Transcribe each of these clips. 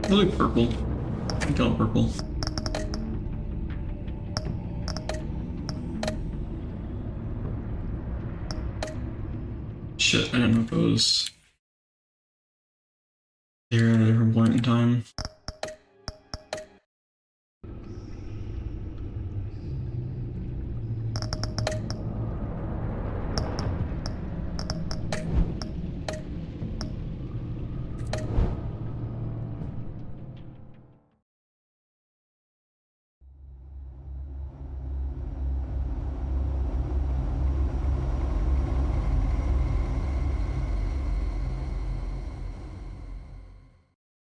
I like purple. I got purple. Shit, I didn't know if it was there at a different point in time.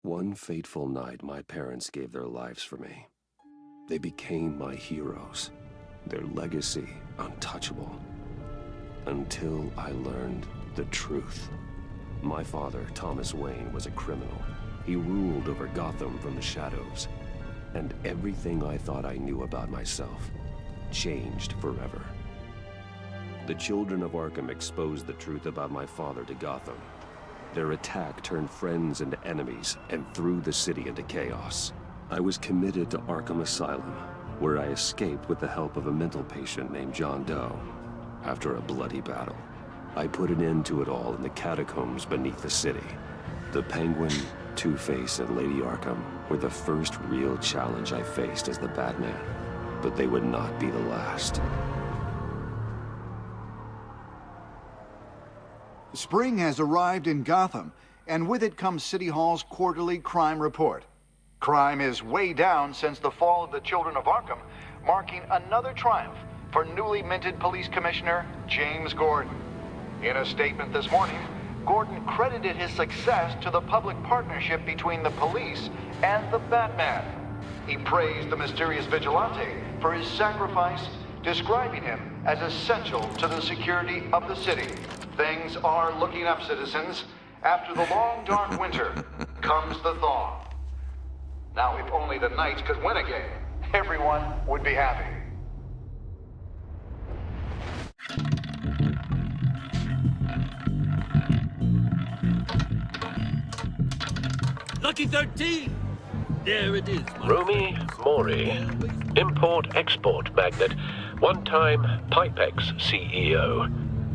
One fateful night, my parents gave their lives for me. They became my heroes, their legacy untouchable. Until I learned the truth. My father, Thomas Wayne, was a criminal. He ruled over Gotham from the shadows. And everything I thought I knew about myself changed forever. The children of Arkham exposed the truth about my father to Gotham. Their attack turned friends into enemies and threw the city into chaos. I was committed to Arkham Asylum, where I escaped with the help of a mental patient named John Doe. After a bloody battle, I put an end to it all in the catacombs beneath the city. The Penguin, Two-Face, and Lady Arkham were the first real challenge I faced as the Batman, but they would not be the last. Spring has arrived in Gotham, and with it comes City Hall's quarterly crime report. Crime is way down since the fall of the Children of Arkham, marking another triumph for newly minted Police Commissioner James Gordon. In a statement this morning, Gordon credited his success to the public partnership between the police and the Batman. He praised the mysterious vigilante for his sacrifice, describing him as essential to the security of the city. Things are looking up, citizens. After the long, dark winter comes the thaw. Now, if only the Knights could win again, everyone would be happy. Lucky 13! There it is. Rumi Mori, import-export magnate, one-time Pipex CEO,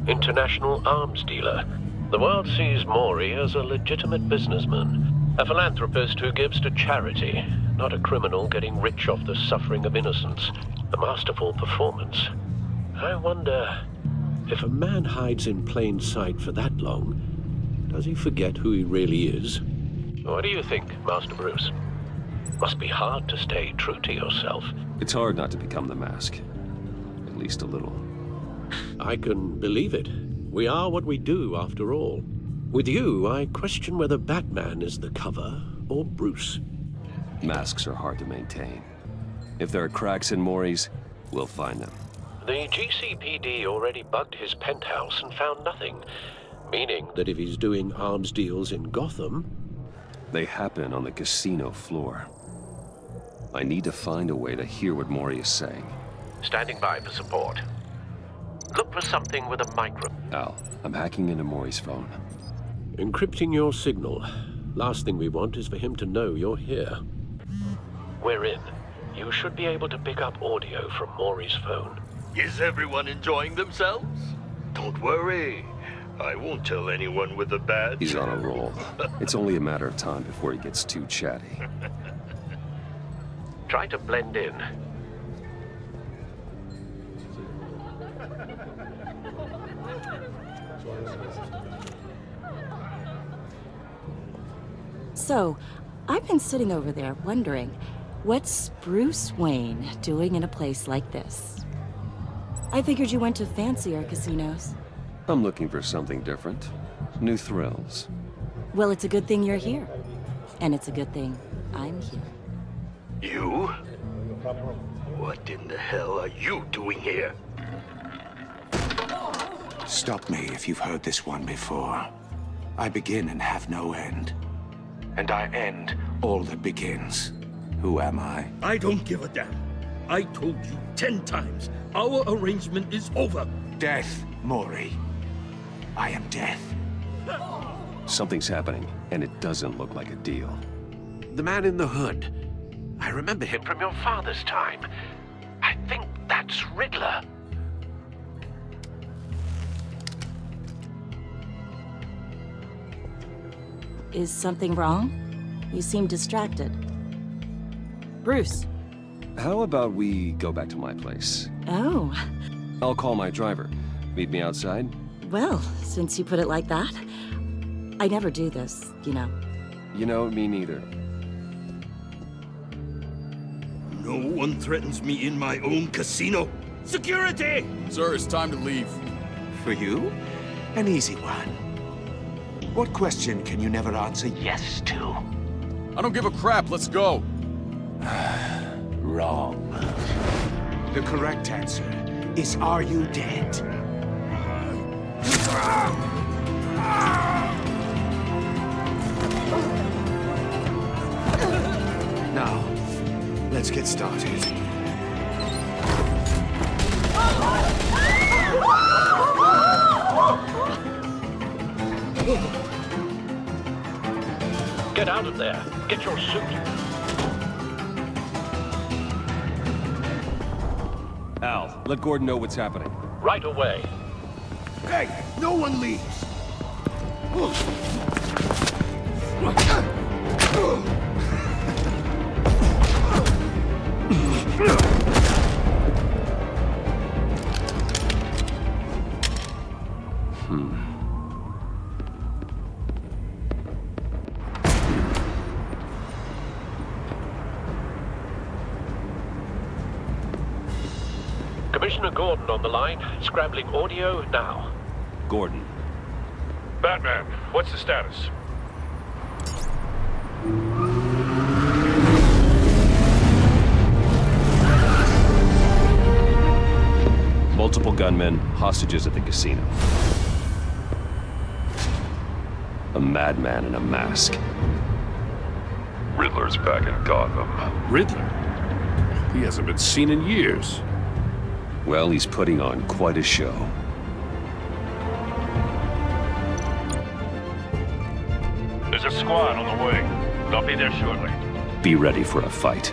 international arms dealer. The world sees Mori as a legitimate businessman, a philanthropist who gives to charity, not a criminal getting rich off the suffering of innocence. A masterful performance. I wonder, if a man hides in plain sight for that long, does he forget who he really is? What do you think, Master Bruce? Must be hard to stay true to yourself. It's hard not to become the Mask. At least a little. I can believe it. We are what we do, after all. With you, I question whether Batman is the cover or Bruce. Masks are hard to maintain. If there are cracks in Mori's, we'll find them. The GCPD already bugged his penthouse and found nothing, meaning that if he's doing arms deals in Gotham... They happen on the casino floor. I need to find a way to hear what Mori is saying. Standing by for support. Look for something with a micro... Al, I'm hacking into Mori's phone. Encrypting your signal. Last thing we want is for him to know you're here. We're in. You should be able to pick up audio from Mori's phone. Is everyone enjoying themselves? Don't worry. I won't tell anyone with a badge. He's on a roll. It's only a matter of time before he gets too chatty. Try to blend in. So, I've been sitting over there wondering, what's Bruce Wayne doing in a place like this? I figured you went to fancier casinos. I'm looking for something different. New thrills. Well, it's a good thing you're here. And it's a good thing I'm here. You? What in the hell are you doing here? Stop me if you've heard this one before. I begin and have no end. And I end all that begins. Who am I? I don't give a damn. I told you 10 times. Our arrangement is over. Death, Mori. I am death. Something's happening, and it doesn't look like a deal. The man in the hood. I remember him from your father's time. I think that's Riddler. Is something wrong? You seem distracted. Bruce. How about we go back to my place? Oh, I'll call my driver. Meet me outside? well, since you put it like that. I never do this, you know. You know, me neither. No one threatens me in my own casino. Security! Sir, it's time to leave. For you? An easy one. What question can you never answer yes to? I don't give a crap, let's go. Wrong. The correct answer is, are you dead? Now, let's get started. Get out of there. Get your suit. Al, let Gordon know what's happening. Right away. Hey, no one leaves! Commissioner Gordon on the line. Scrambling audio now. Gordon. Batman, what's the status? Multiple gunmen, hostages at the casino. A madman in a mask. Riddler's back in Gotham. Riddler? He hasn't been seen in years. Well, he's putting on quite a show. There's a squad on the way. They'll be there shortly. Be ready for a fight.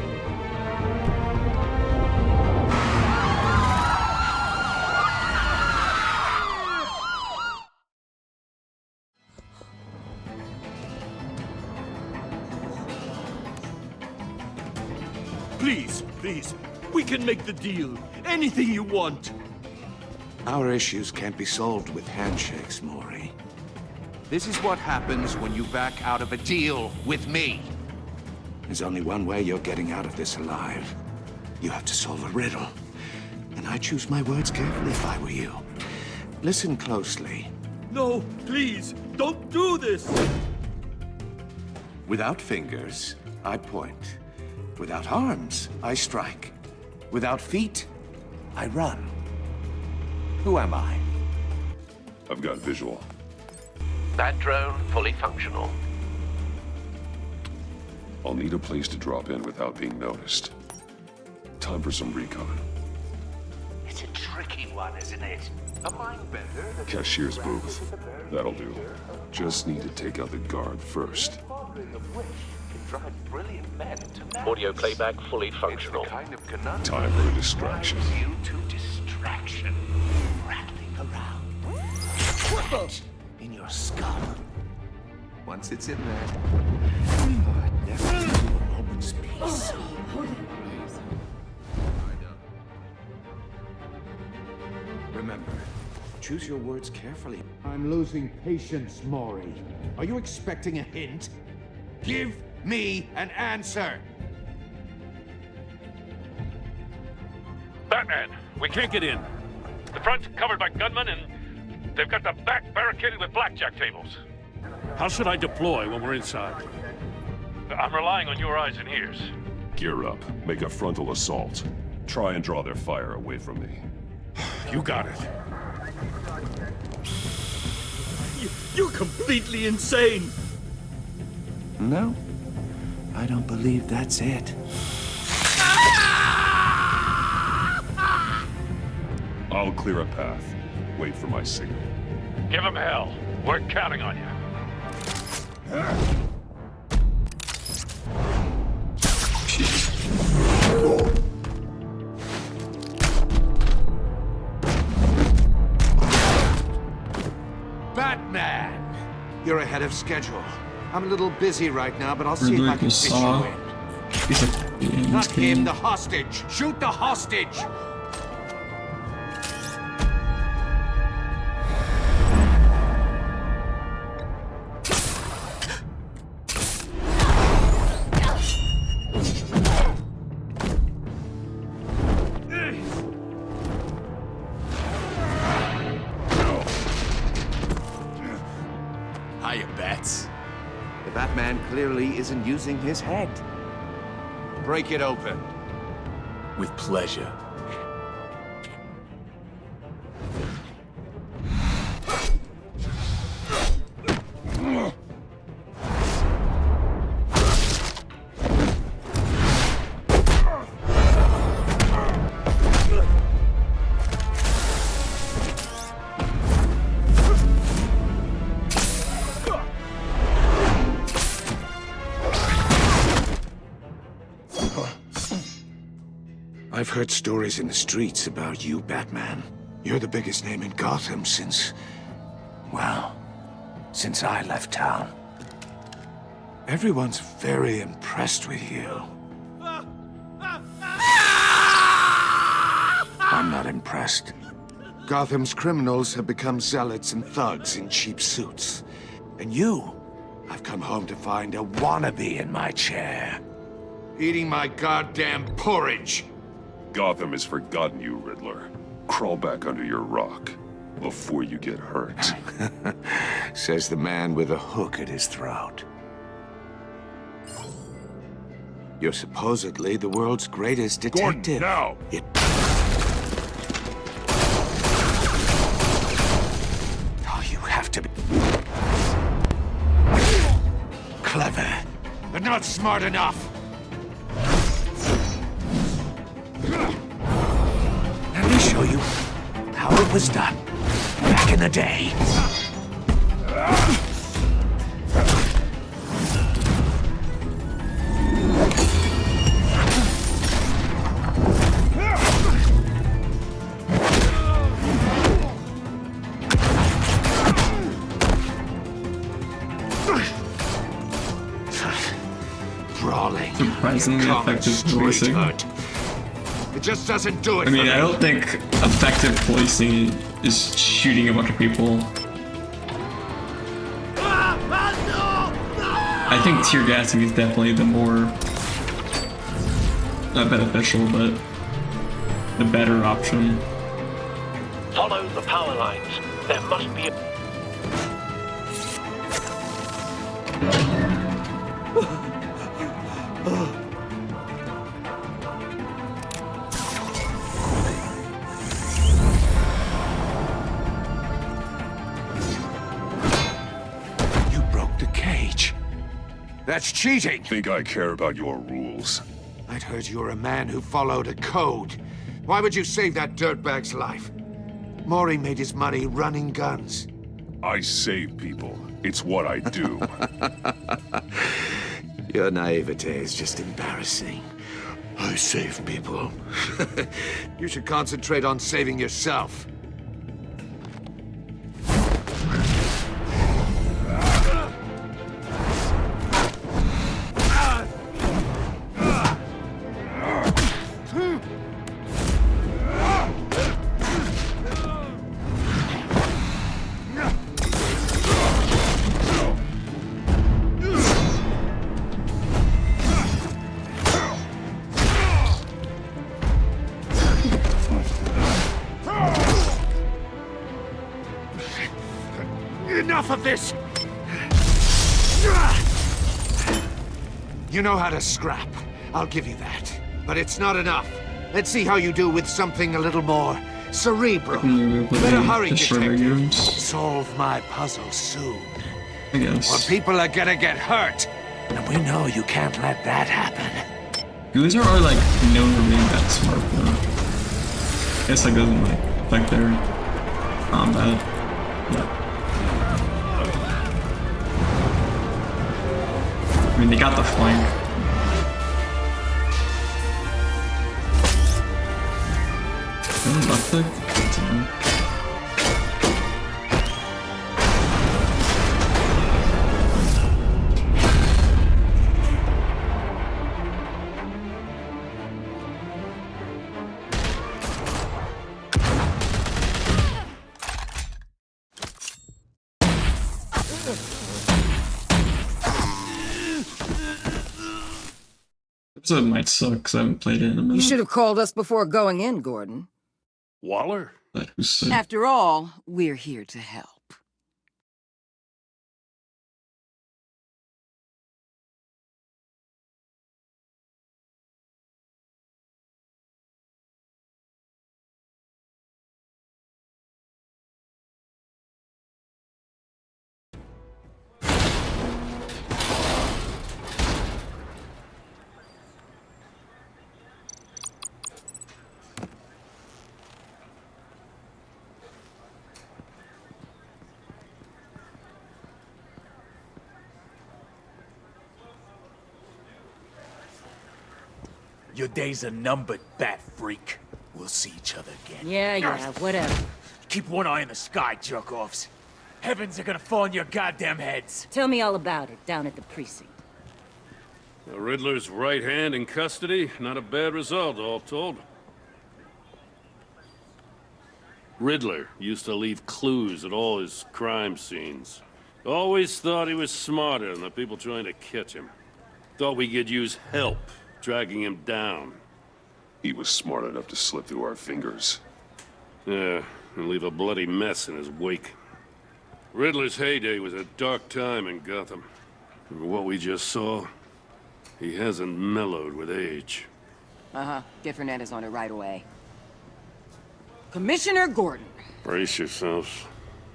Please, please. We can make the deal. Anything you want. Our issues can't be solved with handshakes, Maury. This is what happens when you back out of a deal with me. There's only one way you're getting out of this alive. You have to solve a riddle. And I choose my words carefully if I were you. Listen closely. No, please. Don't do this. Without fingers, I point. Without arms, I strike. Without feet, I run. Who am I? I've got visual. That drone fully functional. I'll need a place to drop in without being noticed. Time for some recon. It's a tricky one, isn't it? A mind bender. Cashier's booth. That'll do. Just need to take out the guard first. Audio playback fully functional. Time for a distraction. You to distraction. Rattling around. In your skull. Once it's in there, I'd never give you a moment's peace. Remember, choose your words carefully. I'm losing patience, Maury. Are you expecting a hint? Give me an answer! Batman, we can't get in. The front's covered by gunmen, and they've got the back barricaded with blackjack tables. How should I deploy when we're inside? I'm relying on your eyes and ears. Gear up. Make a frontal assault. Try and draw their fire away from me. You got it. You're completely insane. No, I don't believe that's it. I'll clear a path. Wait for my signal. Give him hell. We're counting on you. Batman! You're ahead of schedule. I'm a little busy right now, but I'll see if Riddler I can equals fit Saw. you in. He's like in this Not him, game. the hostage! Shoot the hostage! Hiya, Bats. The Batman clearly isn't using his head. Break it open. With pleasure. I've heard stories in the streets about you, Batman. You're the biggest name in Gotham since... well, since I left town. Everyone's very impressed with you. I'm not impressed. Gotham's criminals have become zealots and thugs in cheap suits. And you, I've come home to find a wannabe in my chair. Eating my goddamn porridge. Gotham has forgotten you, Riddler. Crawl back under your rock before you get hurt. Says the man with a hook at his throat. You're supposedly the world's greatest detective. Gordon, now! Oh, you have to be... clever, but not smart enough. Let me show you how it was done back in the day. Brawling. Surprisingly effective voicing. It just doesn't do it I mean, for me. I don't think effective policing is shooting a bunch of people. I think tear gassing is definitely the more, not beneficial, but the better option. Follow the power lines. There must be a... You broke the cage. That's cheating. Think I care about your rules? I'd heard you were a man who followed a code. Why would you save that dirtbag's life? Maury made his money running guns. I save people. It's what I do. Your naivete is just embarrassing. I save people. You should concentrate on saving yourself. Enough of this! You know how to scrap. I'll give you that. But it's not enough. Let's see how you do with something a little more cerebral. Better hurry, detective. Solve my puzzle soon. I guess. Or people are gonna get hurt. And we know you can't let that happen. Goons are like known for being that smart, though. I guess that doesn't like affect their combat. Yeah. I mean, they got the flank. Plastic? That's annoying. Episode might suck because I haven't played it in a minute. You should have called us before going in, Gordon. Waller? But who's sick? After all, we're here to help. Your days are numbered, bat freak. We'll see each other again. Yeah, whatever. Keep one eye in the sky, jerk-offs. Heavens are gonna fall on your goddamn heads. Tell me all about it down at the precinct. The Riddler's right hand in custody. Not a bad result, all told. Riddler used to leave clues at all his crime scenes. Always thought he was smarter than the people trying to catch him. Thought we could use help dragging him down. He was smart enough to slip through our fingers. Yeah, and leave a bloody mess in his wake. Riddler's heyday was a dark time in Gotham. And what we just saw, he hasn't mellowed with age. Uh-huh. Get Fernandez on it right away. Commissioner Gordon. Brace yourselves.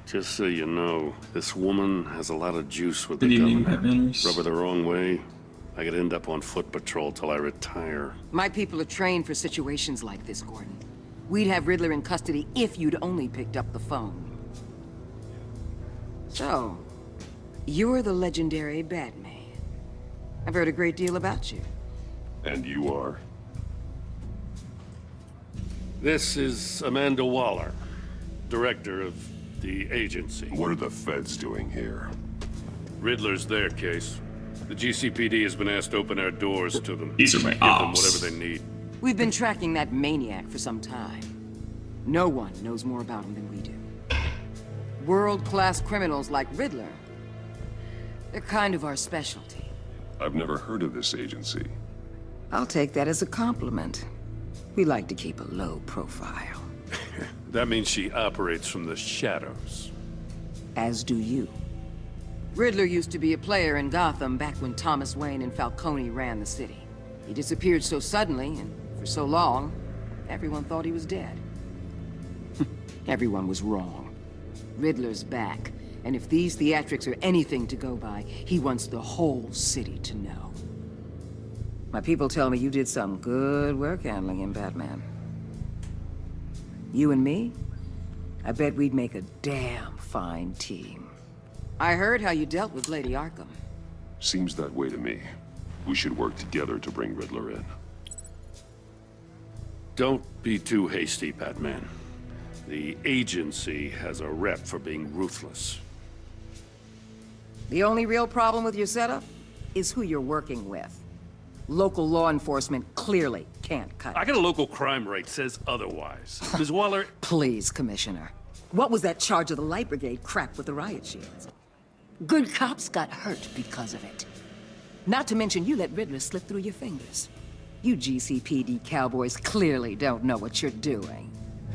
Just so you know, this woman has a lot of juice with the Good evening, government. Batmaners. Rub her the wrong way, I could end up on foot patrol till I retire. My people are trained for situations like this, Gordon. We'd have Riddler in custody if you'd only picked up the phone. So, you're the legendary Batman. I've heard a great deal about you. And you are? This is Amanda Waller, director of the agency. What are the feds doing here? Riddler's their case. The GCPD has been asked to open our doors to them. These are my Give them ops. whatever they need. We've been tracking that maniac for some time. No one knows more about him than we do. World-class criminals like Riddler. They're kind of our specialty. I've never heard of this agency. I'll take that as a compliment. We like to keep a low profile. That means she operates from the shadows. As do you. Riddler used to be a player in Gotham back when Thomas Wayne and Falcone ran the city. He disappeared so suddenly and for so long, everyone thought he was dead. Everyone was wrong. Riddler's back, and if these theatrics are anything to go by, he wants the whole city to know. My people tell me you did some good work handling him, Batman. You and me? I bet we'd make a damn fine team. I heard how you dealt with Lady Arkham. Seems that way to me. We should work together to bring Riddler in. Don't be too hasty, Batman. The agency has a rep for being ruthless. The only real problem with your setup is who you're working with. Local law enforcement clearly can't cut I it. got a local crime rate says otherwise. Ms. Waller, Please, Commissioner. What was that charge of the Light Brigade crap with the riot shields? Good cops got hurt because of it. Not to mention you let Riddler slip through your fingers. You GCPD cowboys clearly don't know what you're doing.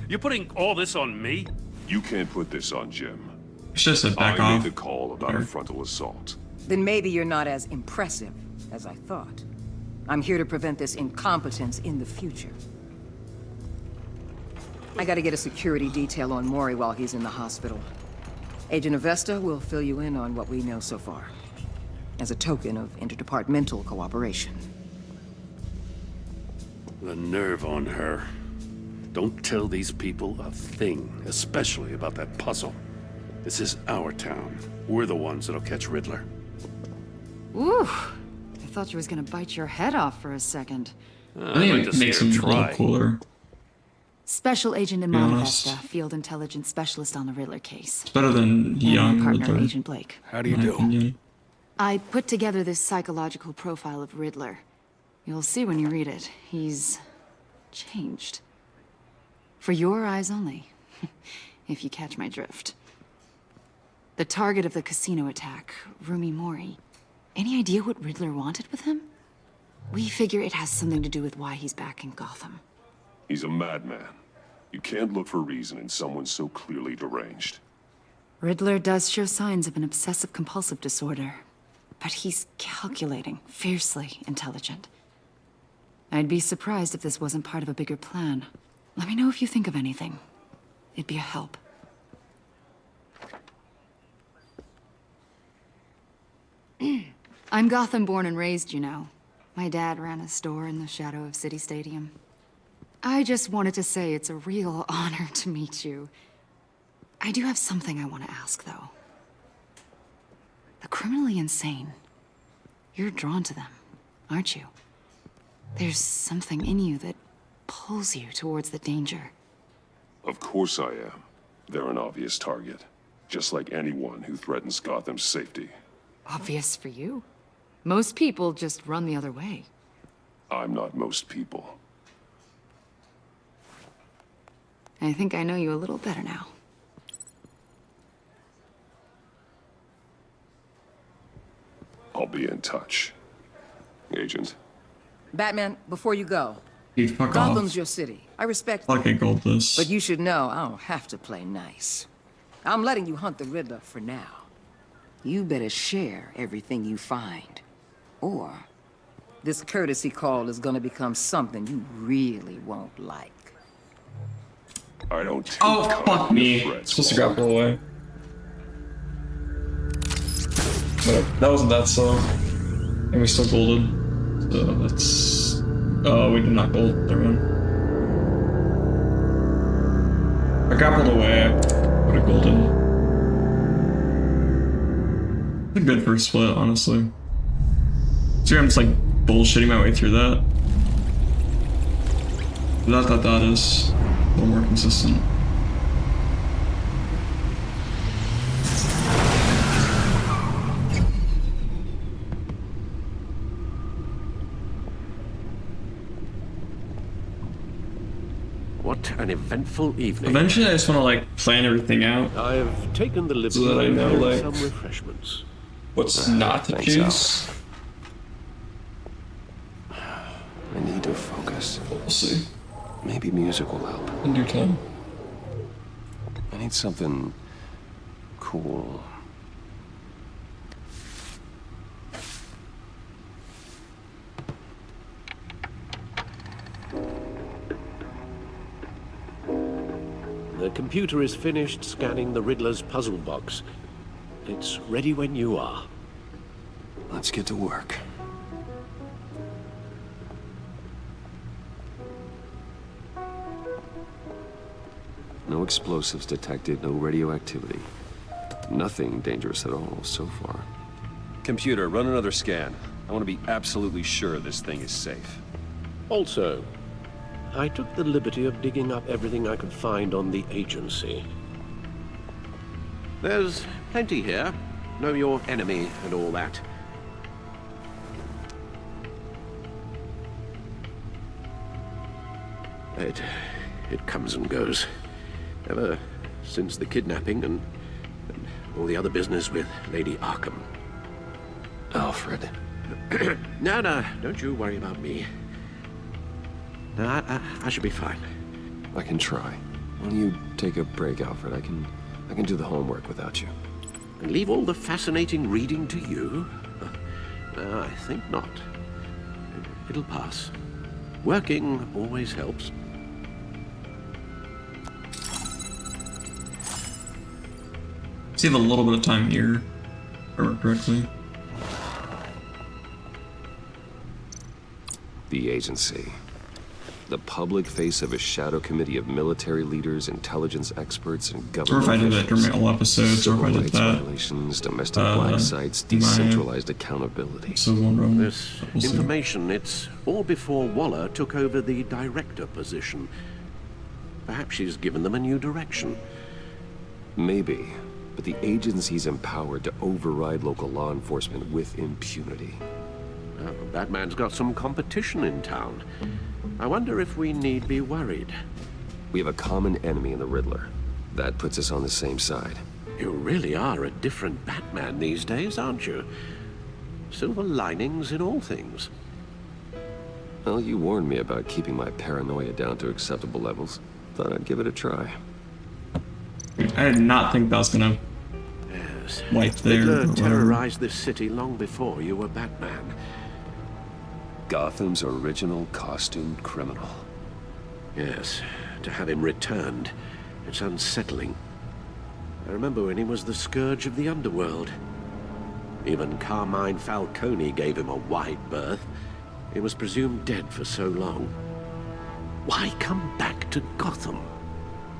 you're putting all this on me? You can't put this on Jim. It's just a back I off. made the call about Sure. a frontal assault. Then maybe you're not as impressive as I thought. I'm here to prevent this incompetence in the future. I gotta get a security detail on Maury while he's in the hospital. Agent Avesta will fill you in on what we know so far, as a token of interdepartmental cooperation. The nerve on her. Don't tell these people a thing, especially about that puzzle. This is our town. We're the ones that'll catch Riddler. Ooh, I thought you was gonna bite your head off for a second. I think I'd like it to see makes her him a little try. cooler. Special Agent Be honest. Imanavesta, Field Intelligence Specialist on the Riddler case. It's better than And young my partner, Riddler, Agent Blake. How do you in my do? opinion. I put together this psychological profile of Riddler. You'll see when you read it. He's changed. For your eyes only, if you catch my drift. The target of the casino attack, Rumi Mori. Any idea what Riddler wanted with him? We figure it has something to do with why he's back in Gotham. He's a madman. You can't look for reason in someone so clearly deranged. Riddler does show signs of an obsessive-compulsive disorder, but he's calculating, fiercely intelligent. I'd be surprised if this wasn't part of a bigger plan. Let me know if you think of anything. It'd be a help. I'm Gotham born and raised, you know. My dad ran a store in the shadow of City Stadium. I just wanted to say it's a real honor to meet you. I do have something I want to ask, though. The criminally insane. You're drawn to them, aren't you? There's something in you that pulls you towards the danger. Of course I am. They're an obvious target. Just like anyone who threatens Gotham's safety. Obvious for you. Most people just run the other way. I'm not most people. I think I know you a little better now. I'll be in touch. Agent. Batman, before you go, Dude, fuck Gotham's off. your city. I respect Fuck you. it, gold this. But you should know I don't have to play nice. I'm letting you hunt the Riddler for now. You better share everything you find. Or this courtesy call is gonna become something you really won't like. I don't take Oh, kind fuck of me. threats, Supposed to Walt. grapple away. Whatever. That wasn't that slow. And we still golded. So that's... Oh, we did not gold. Never mind. I grappled away. I would have golden. It's a good first split, honestly. See, I'm just like bullshitting my way through that. That is a little more consistent. What an eventful evening. Eventually, I just want to like plan everything out I've taken the liberty so that I know of like some refreshments. what's not to thanks, choose. I need to focus. We'll see Maybe music will help. in due time. I need something cool. The computer is finished scanning the Riddler's puzzle box. It's ready when you are. Let's get to work. No explosives detected, no radioactivity. Nothing dangerous at all so far. Computer, run another scan. I want to be absolutely sure this thing is safe. Also, I took the liberty of digging up everything I could find on the agency. There's plenty here. Know your enemy and all that. It comes and goes. Ever since the kidnapping and all the other business with Lady Arkham. Alfred. No, don't you worry about me. No, I should be fine. I can try. Why don't you take a break, Alfred? I can do the homework without you. And leave all the fascinating reading to you? No, I think not. It'll pass. Working always helps. So you have a little bit of time here, if I remember correctly. The agency. The public face of a shadow committee of military leaders, intelligence experts, and Or if government I did that during officials. all episodes, or if I Civil did rights that. violations, domestic black sites, decentralized accountability. So one room. This We'll see. information, it's all before Waller took over the director position. Perhaps she's given them a new direction. Maybe, but the agency's empowered to override local law enforcement with impunity. Well, Batman's got some competition in town. I wonder if we need be worried. We have a common enemy in the Riddler. That puts us on the same side. You really are a different Batman these days, aren't you? Silver linings in all things. Well, you warned me about keeping my paranoia down to acceptable levels. Thought I'd give it a try. I did not think that was gonna wipe there. Riddler terrorized this city long before you were Batman. Gotham's original costumed criminal. Yes, to have him returned, it's unsettling. I remember when he was the scourge of the underworld. Even Carmine Falcone gave him a wide berth. He was presumed dead for so long. Why come back to Gotham?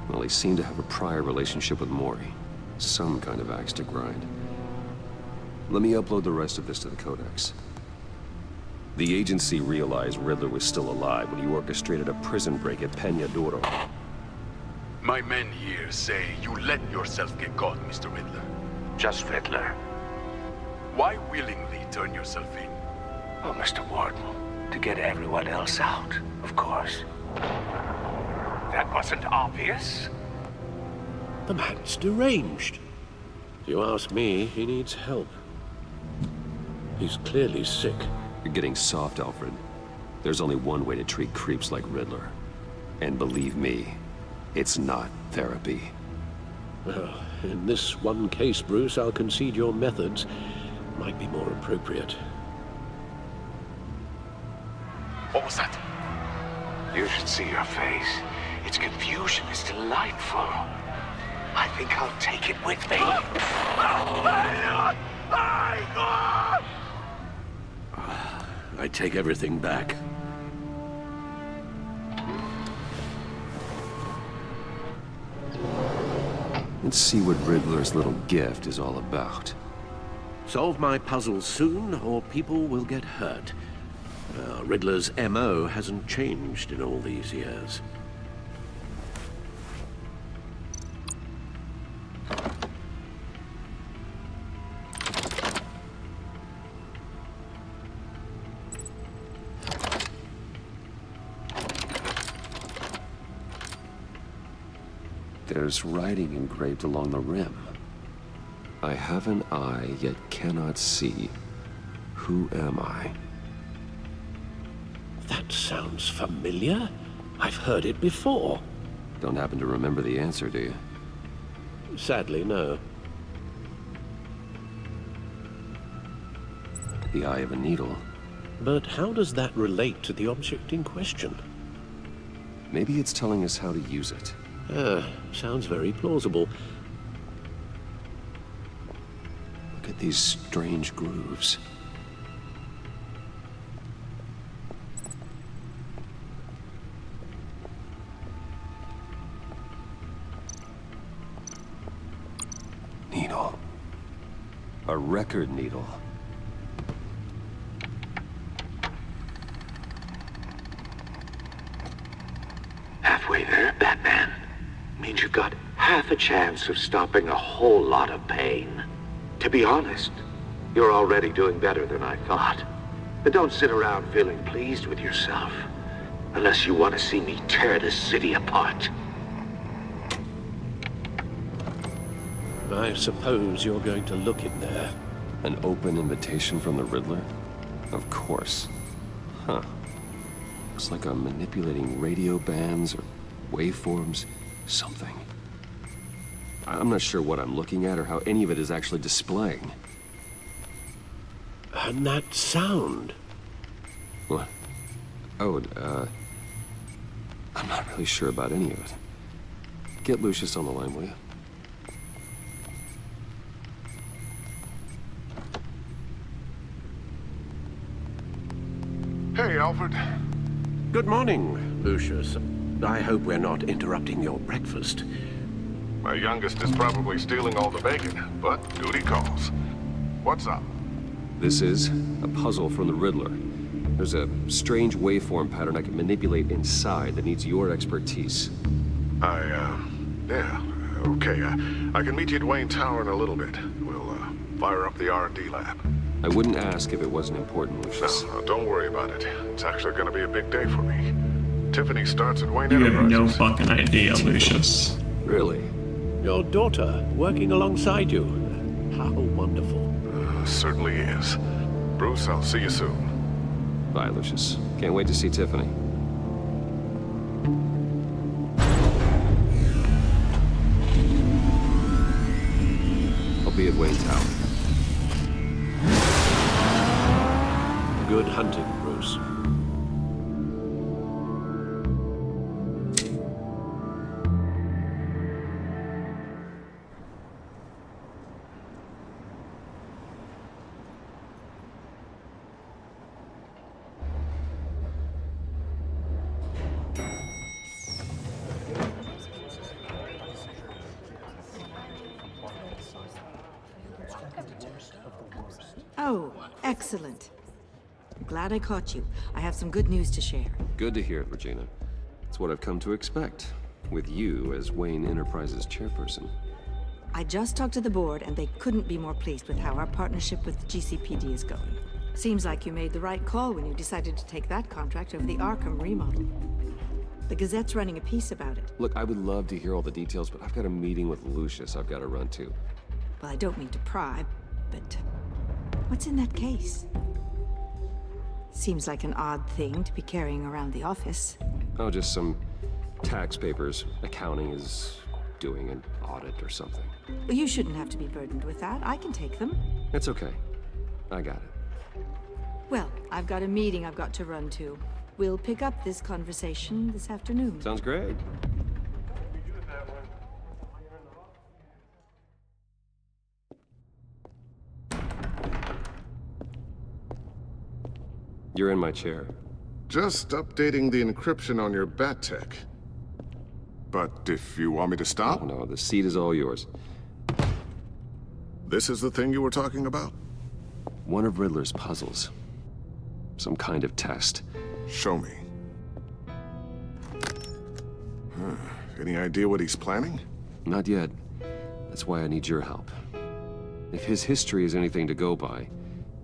Well, he seemed to have a prior relationship with Mori. Some kind of axe to grind. Let me upload the rest of this to the Codex. The agency realized Riddler was still alive when he orchestrated a prison break at Peña Duro. My men here say you let yourself get caught, Mr. Riddler. Just Riddler. Why willingly turn yourself in? Oh, Mr. Warden, to get everyone else out, of course. That wasn't obvious? The man's deranged. If you ask me, he needs help. He's clearly sick. You're getting soft, Alfred. There's only one way to treat creeps like Riddler. And believe me, it's not therapy. Well, in this one case, Bruce, I'll concede your methods might be more appropriate. What was that? You should see your face. Its confusion is delightful. I think I'll take it with me. I take everything back. Let's see what Riddler's little gift is all about. Solve my puzzle soon, or people will get hurt. Riddler's MO hasn't changed in all these years. There's writing engraved along the rim. I have an eye, yet cannot see. Who am I? That sounds familiar. I've heard it before. Don't happen to remember the answer, do you? Sadly, no. The eye of a needle. But how does that relate to the object in question? Maybe it's telling us how to use it. Sounds very plausible. Look at these strange grooves. Needle. A record needle. Halfway there, Batman. Means you've got half a chance of stopping a whole lot of pain. To be honest, you're already doing better than I thought. But don't sit around feeling pleased with yourself. Unless you want to see me tear this city apart. I suppose you're going to look in there. An open invitation from the Riddler? Of course. Huh. Looks like I'm manipulating radio bands or waveforms. Something. I'm not sure what I'm looking at or how any of it is actually displaying. And that sound? What? Oh, I'm not really sure about any of it. Get Lucius on the line, will you? Hey, Alfred. Good morning, Lucius. I hope we're not interrupting your breakfast. My youngest is probably stealing all the bacon, but duty calls. What's up? This is a puzzle from the Riddler. There's a strange waveform pattern I can manipulate inside that needs your expertise. Yeah, okay. I can meet you at Wayne Tower in a little bit. We'll, fire up the R&D lab. I wouldn't ask if it wasn't important, Lucius. No, don't worry about it. It's actually gonna be a big day for me. Tiffany starts at Wayne You have Enterprises. no fucking idea, Lucius. Really? Your daughter working alongside you. How wonderful. Certainly is. Bruce, I'll see you soon. Bye, Lucius. Can't wait to see Tiffany. I'll be at Wayne Tower. Good hunting, Bruce. Oh, excellent. Glad I caught you. I have some good news to share. Good to hear it, Regina. It's what I've come to expect, with you as Wayne Enterprises chairperson. I just talked to the board, and they couldn't be more pleased with how our partnership with GCPD is going. Seems like you made the right call when you decided to take that contract over the Arkham remodel. The Gazette's running a piece about it. Look, I would love to hear all the details, but I've got a meeting with Lucius I've got to run to. Well, I don't mean to pry, but what's in that case? Seems like an odd thing to be carrying around the office. Oh, just some tax papers. Accounting is doing an audit or something. Well, you shouldn't have to be burdened with that. I can take them. It's okay. I got it. Well, I've got a meeting I've got to run to. We'll pick up this conversation this afternoon. Sounds great. You're in my chair. Just updating the encryption on your bat tech. But if you want me to stop? Oh, no, the seat is all yours. This is the thing you were talking about? One of Riddler's puzzles. Some kind of test. Show me. Any idea what he's planning? Not yet. That's why I need your help. If his history is anything to go by,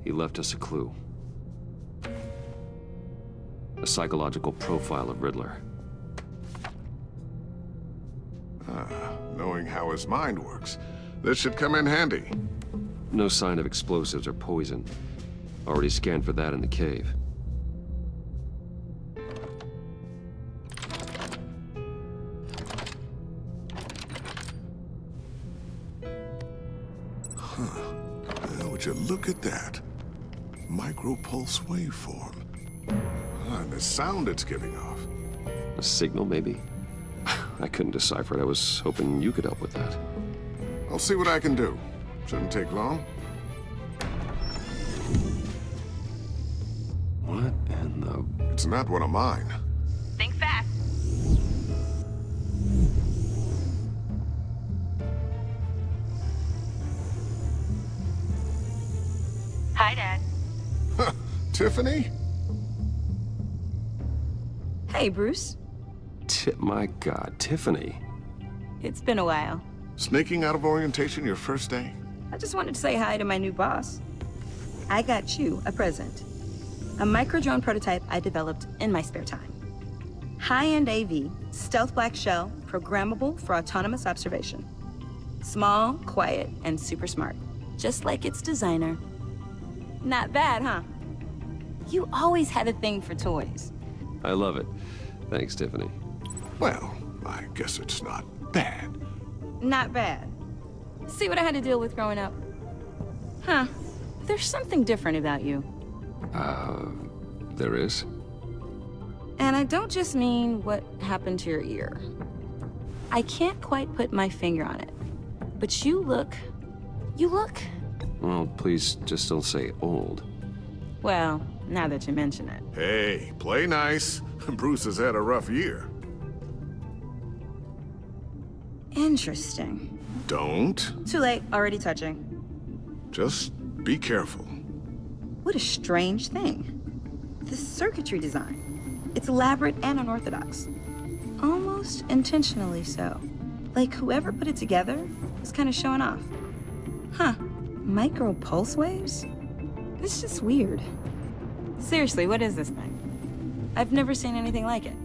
he left us a clue. A psychological profile of Riddler. Knowing how his mind works, this should come in handy. No sign of explosives or poison. Already scanned for that in the cave. Would you look at that? Micropulse waveform. And the sound it's giving off. A signal, maybe? I couldn't decipher it. I was hoping you could help with that. I'll see what I can do. Shouldn't take long. What in the... It's not one of mine. Think fast. Hi, Dad. Tiffany? Hey, Bruce. My God, Tiffany. It's been a while. Sneaking out of orientation your first day? I just wanted to say hi to my new boss. I got you a present. A micro-drone prototype I developed in my spare time. High-end AV, stealth black shell, programmable for autonomous observation. Small, quiet, and super smart. Just like its designer. Not bad, huh? You always had a thing for toys. I love it. Thanks, Tiffany. Well, I guess it's not bad. Not bad. See what I had to deal with growing up? Huh. There's something different about you. There is? And I don't just mean what happened to your ear. I can't quite put my finger on it. But you look... Well, please just don't say old. Well, now that you mention it. Hey, play nice. Bruce has had a rough year. Interesting. Don't. Too late, already touching. Just be careful. What a strange thing. The circuitry design. It's elaborate and unorthodox. almost intentionally so. Like whoever put it together was kind of showing off. Huh, micro pulse waves? It's just weird. Seriously, what is this thing? I've never seen anything like it.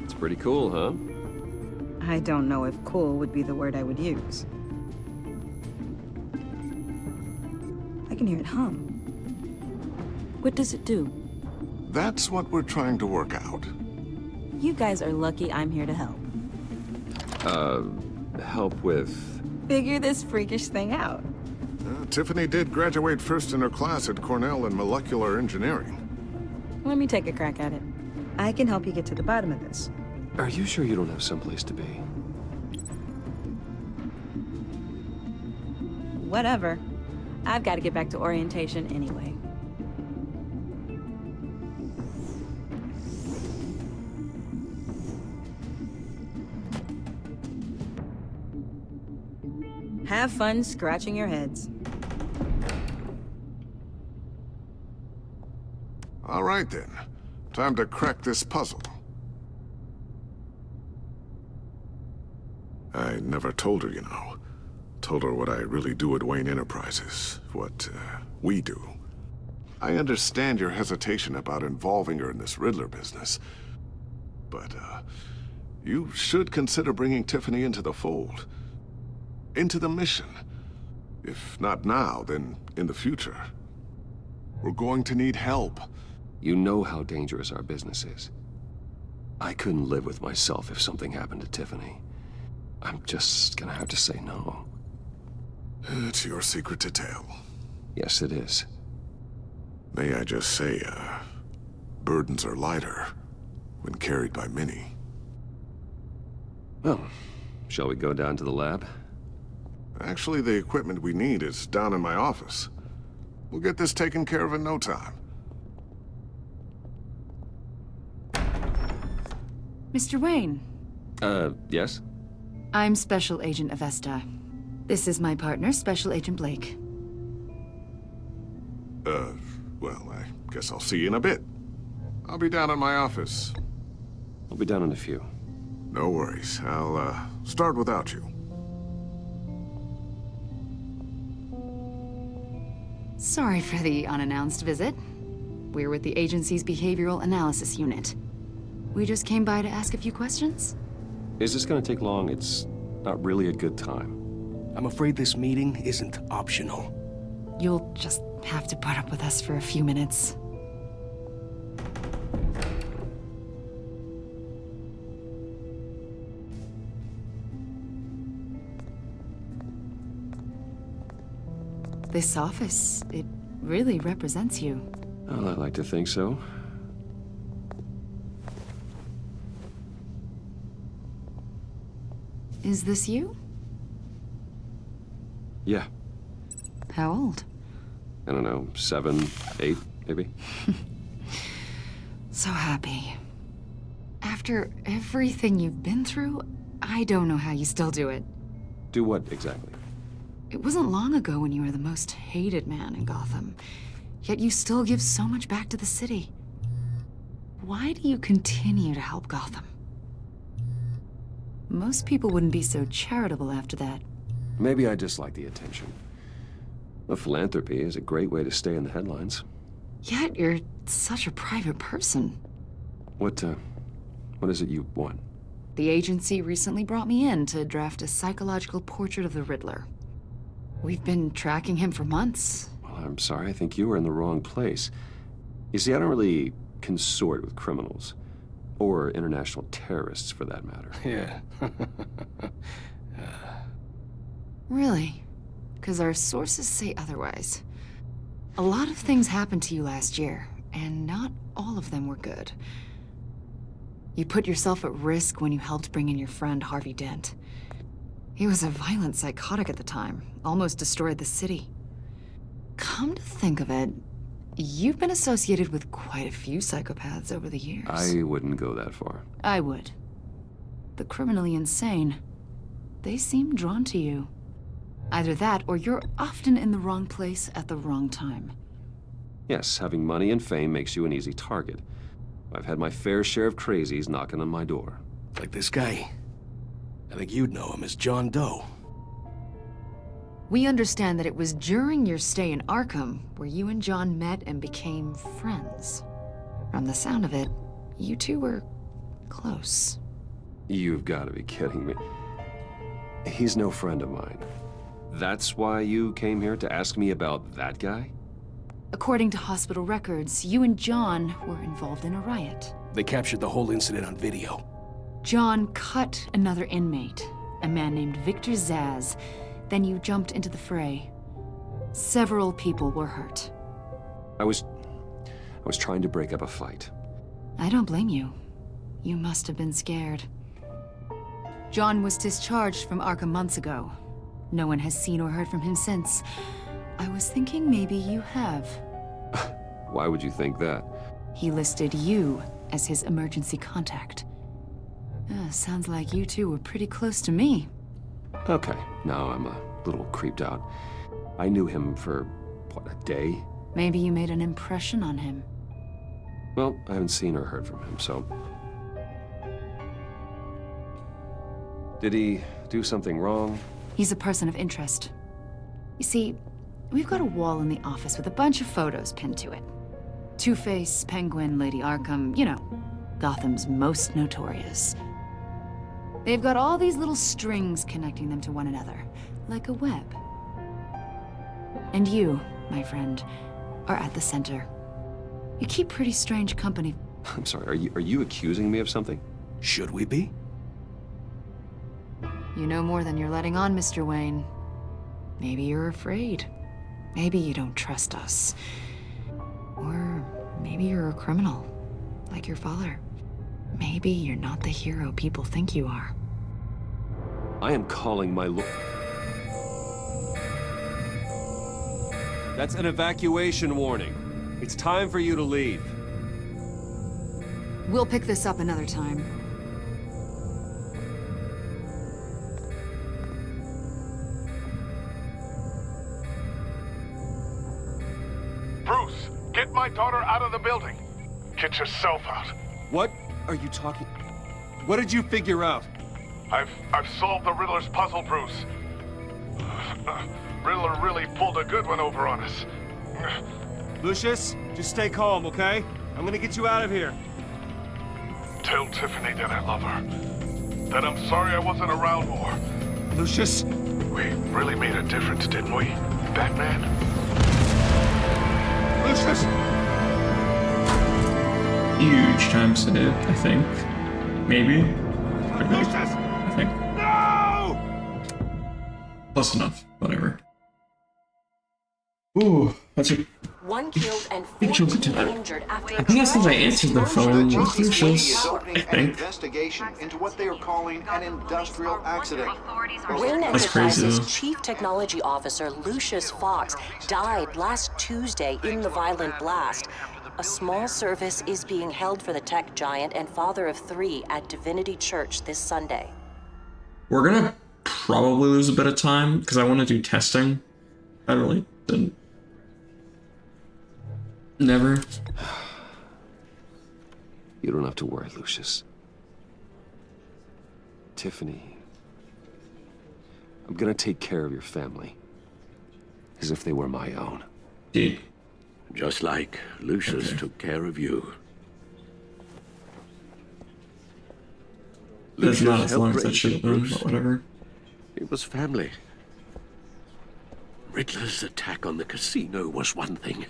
It's pretty cool, huh? I don't know if cool would be the word I would use. I can hear it hum. What does it do? That's what we're trying to work out. You guys are lucky I'm here to help. Help with... Figure this freakish thing out. Tiffany did graduate first in her class at Cornell in molecular engineering. Let me take a crack at it. I can help you get to the bottom of this. Are you sure you don't have someplace to be? Whatever. I've got to get back to orientation anyway. Have fun scratching your heads. All right then. Time to crack this puzzle. I never told her, you know. Told her what I really do at Wayne Enterprises. What, we do. I understand your hesitation about involving her in this Riddler business. But, you should consider bringing Tiffany into the fold. Into the mission. If not now, then in the future. We're going to need help. You know how dangerous our business is. I couldn't live with myself if something happened to Tiffany. I'm just gonna have to say no. It's your secret to tell. Yes, it is. May I just say, burdens are lighter when carried by many. Well, shall we go down to the lab? Actually, the equipment we need is down in my office. We'll get this taken care of in no time. Mr. Wayne. Yes? I'm Special Agent Avesta. This is my partner, Special Agent Blake. Well, I guess I'll see you in a bit. I'll be down in my office. I'll be down in a few. No worries. I'll, start without you. Sorry for the unannounced visit. We're with the agency's Behavioral Analysis Unit. We just came by to ask a few questions. Is this gonna take long? It's not really a good time. I'm afraid this meeting isn't optional. You'll just have to put up with us for a few minutes. This office, it really represents you. Well, I'd like to think so. Is this you? Yeah. How old? I don't know, 7, 8, maybe? So happy. After everything you've been through, I don't know how you still do it. Do what, exactly? It wasn't long ago when you were the most hated man in Gotham, yet you still give so much back to the city. Why do you continue to help Gotham? Most people wouldn't be so charitable after that. Maybe I just like the attention. Well, philanthropy is a great way to stay in the headlines. Yet you're such a private person. What is it you want? The agency recently brought me in to draft a psychological portrait of the Riddler. We've been tracking him for months. Well, I'm sorry, I think you were in the wrong place. You see, I don't really consort with criminals. Or international terrorists, for that matter. Yeah. Really? Because our sources say otherwise. A lot of things happened to you last year, and not all of them were good. You put yourself at risk when you helped bring in your friend Harvey Dent. He was a violent psychotic at the time, almost destroyed the city. Come to think of it, you've been associated with quite a few psychopaths over the years. I wouldn't go that far. I would. The criminally insane, they seem drawn to you. Either that, or you're often in the wrong place at the wrong time. Yes, having money and fame makes you an easy target. I've had my fair share of crazies knocking on my door. Like this guy. I think you'd know him as John Doe. We understand that it was during your stay in Arkham where you and John met and became friends. From the sound of it, you two were close. You've got to be kidding me. He's no friend of mine. That's why you came here to ask me about that guy? According to hospital records, you and John were involved in a riot. They captured the whole incident on video. John cut another inmate, a man named Victor Zaz. Then you jumped into the fray. Several people were hurt. I was trying to break up a fight. I don't blame you. You must have been scared. John was discharged from Arkham months ago. No one has seen or heard from him since. I was thinking maybe you have. Why would you think that? He listed you as his emergency contact. Sounds like you two were pretty close to me. Okay, now I'm a little creeped out. I knew him for, what, a day? Maybe you made an impression on him. Well, I haven't seen or heard from him, so... Did he do something wrong? He's a person of interest. You see, we've got a wall in the office with a bunch of photos pinned to it. Two-Face, Penguin, Lady Arkham, you know, Gotham's most notorious. They've got all these little strings connecting them to one another, like a web. And you, my friend, are at the center. You keep pretty strange company. I'm sorry, are you accusing me of something? Should we be? You know more than you're letting on, Mr. Wayne. Maybe you're afraid. Maybe you don't trust us. Or maybe you're a criminal, like your father. Maybe you're not the hero people think you are. I am calling my That's an evacuation warning. It's time for you to leave. We'll pick this up another time. Bruce, get my daughter out of the building. Get yourself out. What are you talking? What did you figure out? I've solved the Riddler's puzzle, Bruce. Riddler really pulled a good one over on us. Lucius, just stay calm, okay? I'm gonna get you out of here. Tell Tiffany that I love her. That I'm sorry I wasn't around more. Lucius? We really made a difference, didn't we, Batman? Lucius! Huge time save, I think. Maybe. Lucius! I think. No! Close enough. Whatever. Ooh, that's a... One killed and injured after I think as soon as I answered the phone with Lucius, I think. Investigation into what they are calling an industrial accident. Wayne That's crazy, Enterprises though. Chief Technology Officer Lucius Fox died last Tuesday in the violent blast. A small service is being held for the tech giant and father of 3 at Divinity Church this Sunday. We're gonna probably lose a bit of time because I want to do testing. I really didn't. Never. You don't have to worry, Lucius. Tiffany, I'm gonna take care of your family. As if they were my own. Dude. Just like Lucius took care of you. That's not as helped long as that raise should you, have been, Bruce. but whatever. It was family. Riddler's attack on the casino was one thing.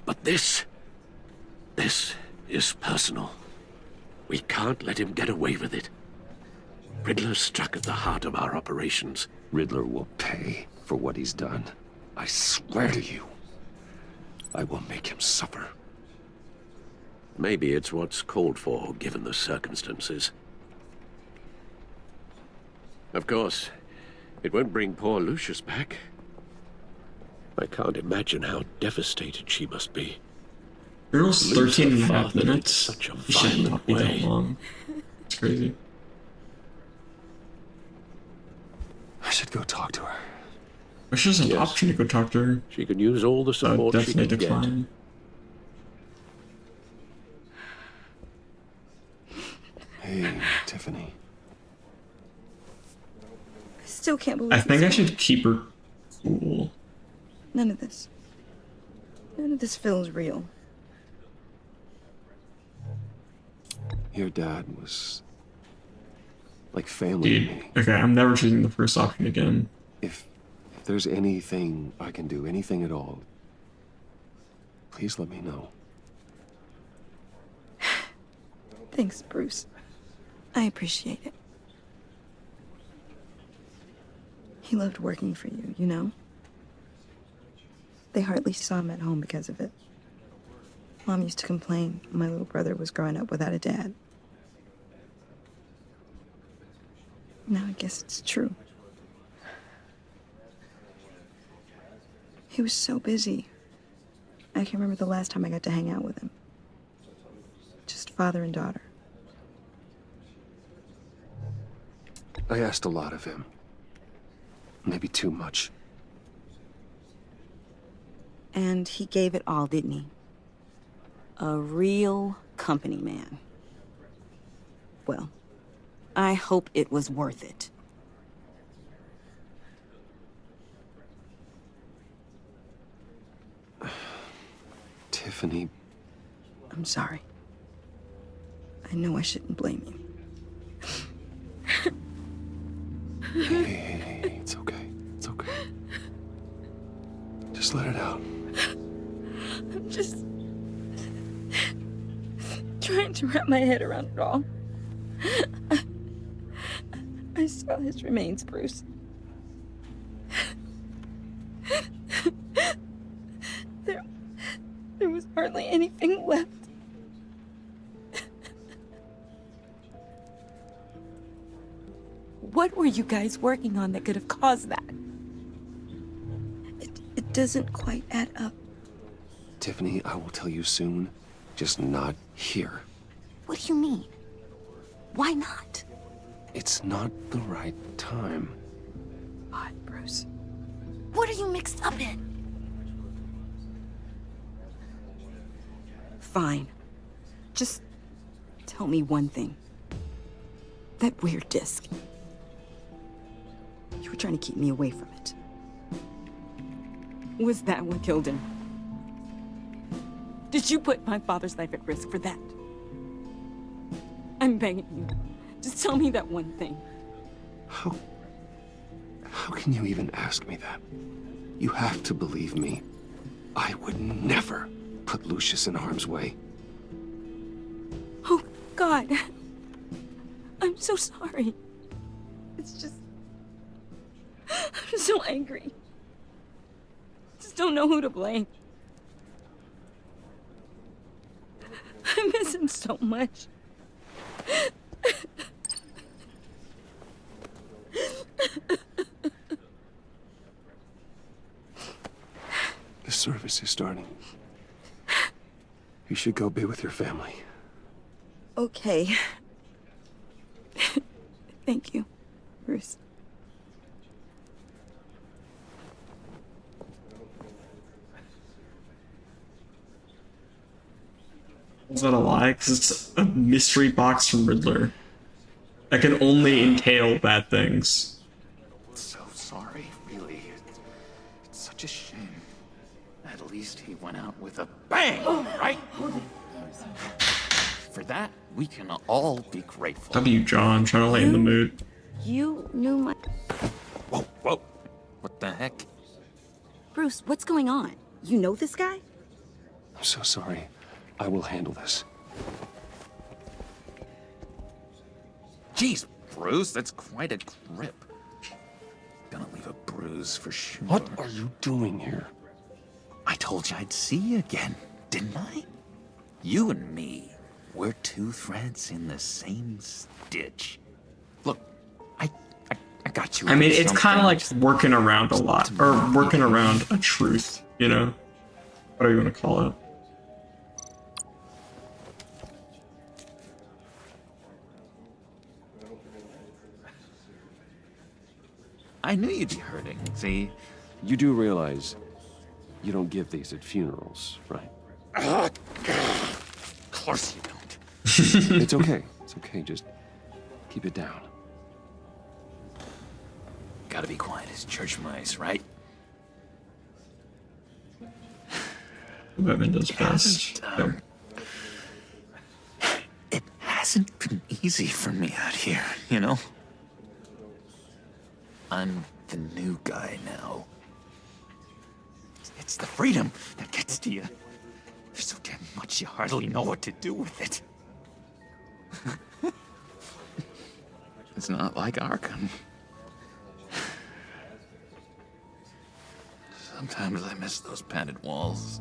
But this is personal. We can't let him get away with it. Riddler struck at the heart of our operations. Riddler will pay for what he's done. I swear to you. I will make him suffer. Maybe it's what's called for, given the circumstances. Of course, it won't bring poor Lucius back. I can't imagine how devastated she must be. Girl's Lose her 13 and a half father in minutes. such a It should not violent be that way. long. It's crazy. I should go talk to her. Wish there's an option to go talk to her. She could use all the support she definitely can get. decline. Hey, Tiffany. I still can't believe I think I this. should keep her cool. None of this feels real. Your dad was like family to Dude, me. okay, I'm never choosing the first option again. If there's anything I can do, anything at all, please let me know. Thanks, Bruce. I appreciate it. He loved working for you, you know? They hardly saw him at home because of it. Mom used to complain my little brother was growing up without a dad. Now I guess it's true. He was so busy. I can remember the last time I got to hang out with him. Just father and daughter. I asked a lot of him. Maybe too much. And he gave it all, didn't he? A real company man. Well, I hope it was worth it. Tiffany. I'm sorry. I know I shouldn't blame you. Hey, it's okay. It's okay. Just let it out. I'm just trying to wrap my head around it all. I saw his remains, Bruce. There was hardly anything left. What were you guys working on that could have caused that? It doesn't quite add up. Tiffany, I will tell you soon. Just not here. What do you mean? Why not? It's not the right time. God, Bruce. What are you mixed up in? Fine. Just tell me one thing. That weird disc. You were trying to keep me away from it. Was that what killed him? Did you put my father's life at risk for that? I'm begging you. Just tell me that one thing. How can you even ask me that? You have to believe me. I would never put Lucius in harm's way. Oh, God. I'm so sorry. It's just... I'm so angry. Just don't know who to blame. I miss him so much. The service is starting. You should go be with your family. Okay. Thank you, Bruce. Is that a lie? Because it's a mystery box from Riddler. That can only entail bad things. So sorry, really. It's such a shame. At least he went out with a bang, right? For that, we can all be grateful. W. John, trying to lighten the mood. You knew my... Whoa, whoa. What the heck? Bruce, what's going on? You know this guy? I'm so sorry. I will handle this. Jeez, Bruce, that's quite a grip. Gonna leave a bruise for sure. What are you doing here? I told you I'd see you again, didn't I? You and me, we're two threads in the same stitch. Look, I got you. I mean, it's kind of like something. working around a lot, or working around a truth, you know? Whatever you want to call it. I knew you'd be hurting, see? You do realize you don't give these at funerals, right? Of course you don't. It's okay. It's okay. Just Keep it down. Gotta be quiet as church mice, right? Whoever does best. It hasn't been easy for me out here, you know? I'm the new guy now. It's the freedom that gets to you. There's so damn much you hardly know what to do with it. It's not like Arkham. Sometimes I miss those padded walls.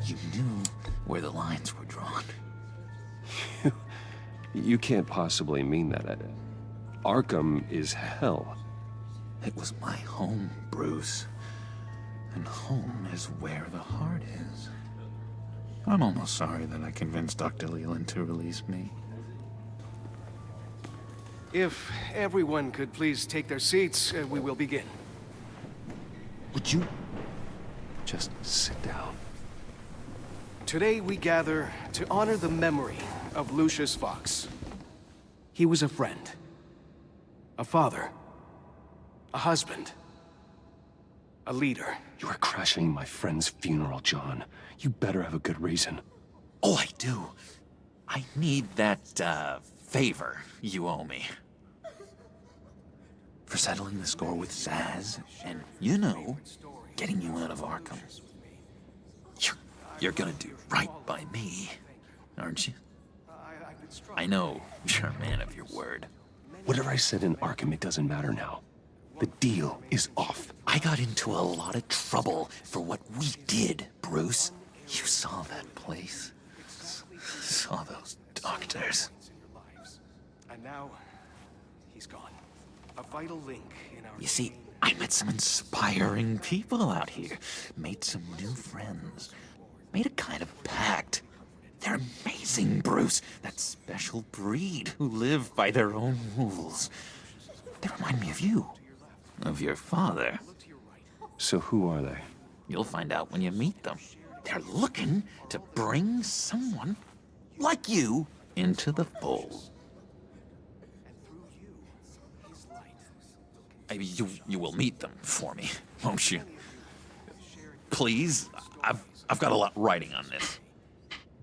You knew where the lines were drawn. You can't possibly mean that. Arkham is hell. It was my home, Bruce. And home is where the heart is. I'm almost sorry that I convinced Dr. Leland to release me. If everyone could please take their seats, we will begin. Would you just sit down? Today we gather to honor the memory of Lucius Fox. He was a friend, a father, a husband, a leader. You are crashing my friend's funeral, John. You better have a good reason. Oh, I do. I need that, favor you owe me. For settling the score with Zaz, and, you know, getting you out of Arkham. You're gonna do right by me, aren't you? I know you're a man of your word. Whatever I said in Arkham, it doesn't matter now. The deal is off. I got into a lot of trouble for what we did, Bruce. You saw that place. Saw those doctors. And now, he's gone. A vital link in our... You see, I met some inspiring people out here. Made some new friends. Made a kind of pact. They're amazing, Bruce. That special breed who live by their own rules. They remind me of you. Of your father. So who are they? You'll find out when you meet them. They're looking to bring someone like you into the fold. You will meet them for me, won't you? Please? I've got a lot riding on this.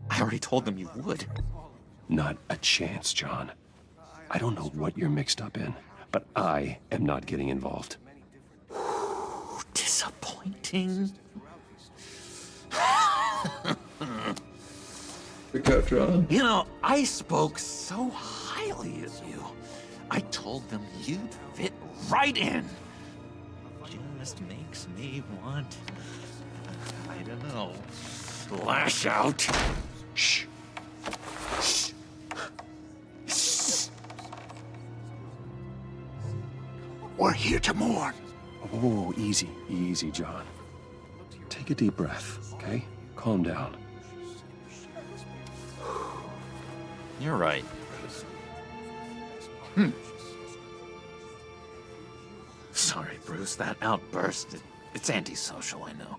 I already told them you would. Not a chance, John. I don't know what you're mixed up in, but I am not getting involved. Disappointing. You know, I spoke so highly of you. I told them you'd fit right in. Just makes me want, I don't know, lash out. Shh. Shh. Shh. We're here to mourn. Oh, easy, easy, John. Take a deep breath, okay? Calm down. You're right. Sorry, Bruce, that outburst, it's antisocial, I know.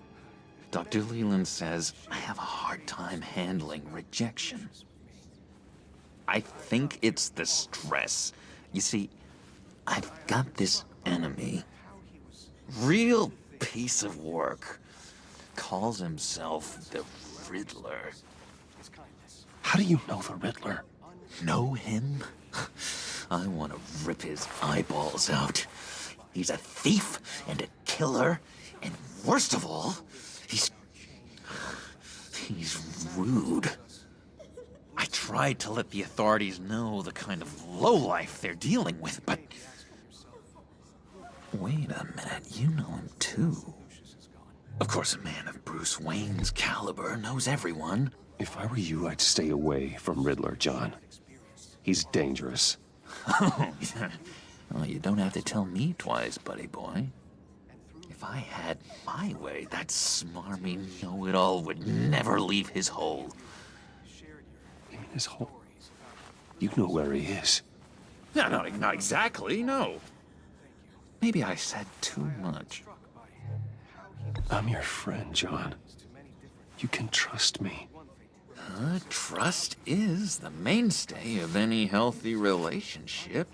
Dr. Leland says I have a hard time handling rejection. I think it's the stress. You see, I've got this enemy. Real piece of work. Calls himself the Riddler. How do you know the Riddler? Know him? I want to rip his eyeballs out. He's a thief and a killer, and worst of all, he's rude. I tried to let the authorities know the kind of lowlife they're dealing with, but... Wait a minute, you know him too. Of course, a man of Bruce Wayne's caliber knows everyone. If I were you, I'd stay away from Riddler, John. He's dangerous. Oh, yeah. Well, you don't have to tell me twice, buddy boy. If I had my way, that smarmy know-it-all would never leave his hole. You mean his hole? You know where he is. No, not exactly, no. Maybe I said too much. I'm your friend, John. You can trust me. Trust is the mainstay of any healthy relationship.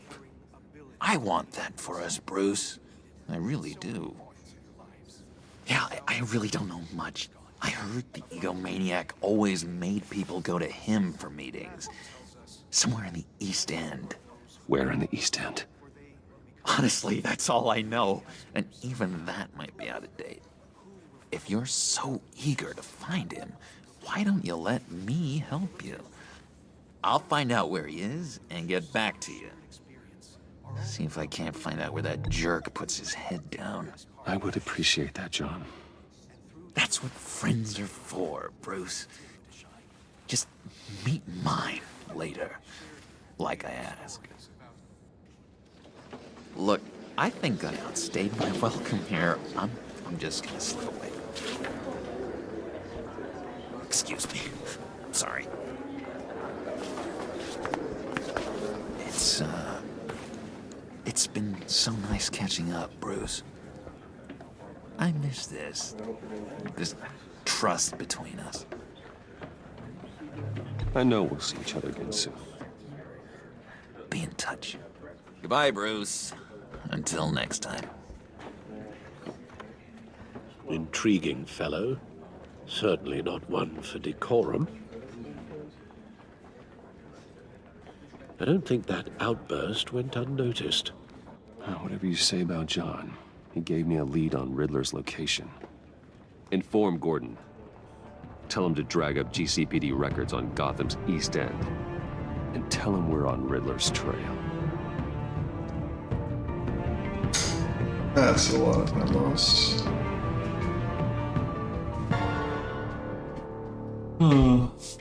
I want that for us, Bruce. I really do. Yeah, I really don't know much. I heard the egomaniac always made people go to him for meetings. Somewhere in the East End. Where in the East End? Honestly, that's all I know. And even that might be out of date. If you're so eager to find him, why don't you let me help you? I'll find out where he is and get back to you. See if I can't find out where that jerk puts his head down. I would appreciate that, John. That's what friends are for, Bruce. Just meet mine later, like I asked. Look, I think I outstayed my welcome here. I'm just gonna slip away. Excuse me. I'm sorry. It's been so nice catching up, Bruce. I miss this trust between us. I know we'll see each other again soon. Be in touch. Goodbye, Bruce. Until next time. Intriguing fellow. Certainly not one for decorum. I don't think that outburst went unnoticed. Whatever you say about John, he gave me a lead on Riddler's location. Inform Gordon. Tell him to drag up GCPD records on Gotham's East End. And tell him we're on Riddler's trail. That's a lot of time lost.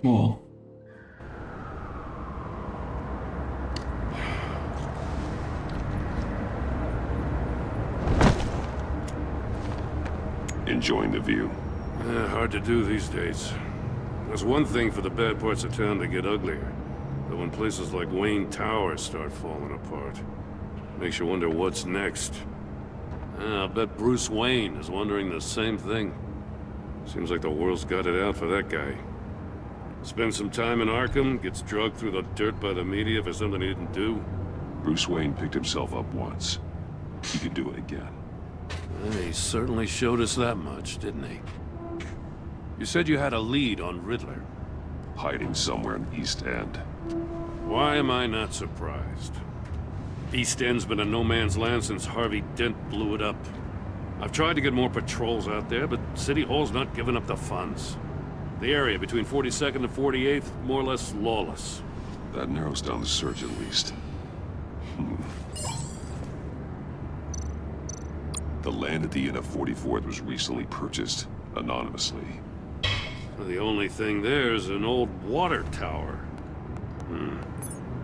Well. Enjoying the view. Hard to do these days. There's one thing for the bad parts of town to get uglier. But when places like Wayne Tower start falling apart, makes you wonder what's next. I'll bet Bruce Wayne is wondering the same thing. Seems like the world's got it out for that guy. Spends some time in Arkham, gets drugged through the dirt by the media for something he didn't do. Bruce Wayne picked himself up once. He could do it again. He certainly showed us that much, didn't he? You said you had a lead on Riddler. Hiding somewhere in East End. Why am I not surprised? East End's been a no-man's land since Harvey Dent blew it up. I've tried to get more patrols out there, but City Hall's not giving up the funds. The area between 42nd and 48th, more or less lawless. That narrows down the search at least. The land at the end of 44th was recently purchased, anonymously. The only thing there is an old water tower.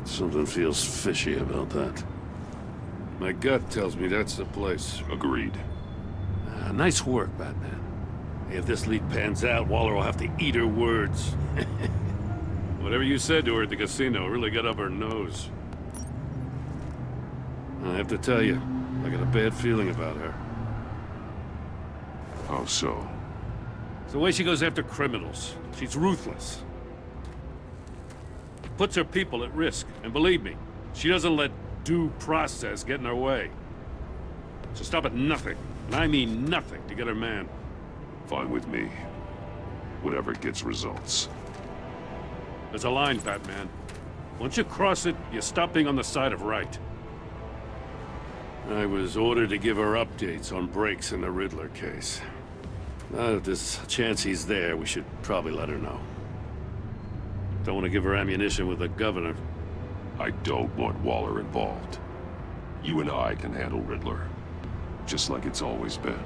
Something feels fishy about that. My gut tells me that's the place. Agreed. Nice work, Batman. If this lead pans out, Waller will have to eat her words. Whatever you said to her at the casino really got up her nose. I have to tell you, I got a bad feeling about her. How so? It's the way she goes after criminals. She's ruthless. Puts her people at risk, and believe me, she doesn't let due process get in her way. She'll stop at nothing, and I mean nothing, to get her man. Fine with me. Whatever gets results. There's a line, Batman. Once you cross it, you stop being on the side of right. I was ordered to give her updates on breaks in the Riddler case. Now, if there's a chance he's there, we should probably let her know. Don't want to give her ammunition with the governor. I don't want Waller involved. You and I can handle Riddler. Just like it's always been.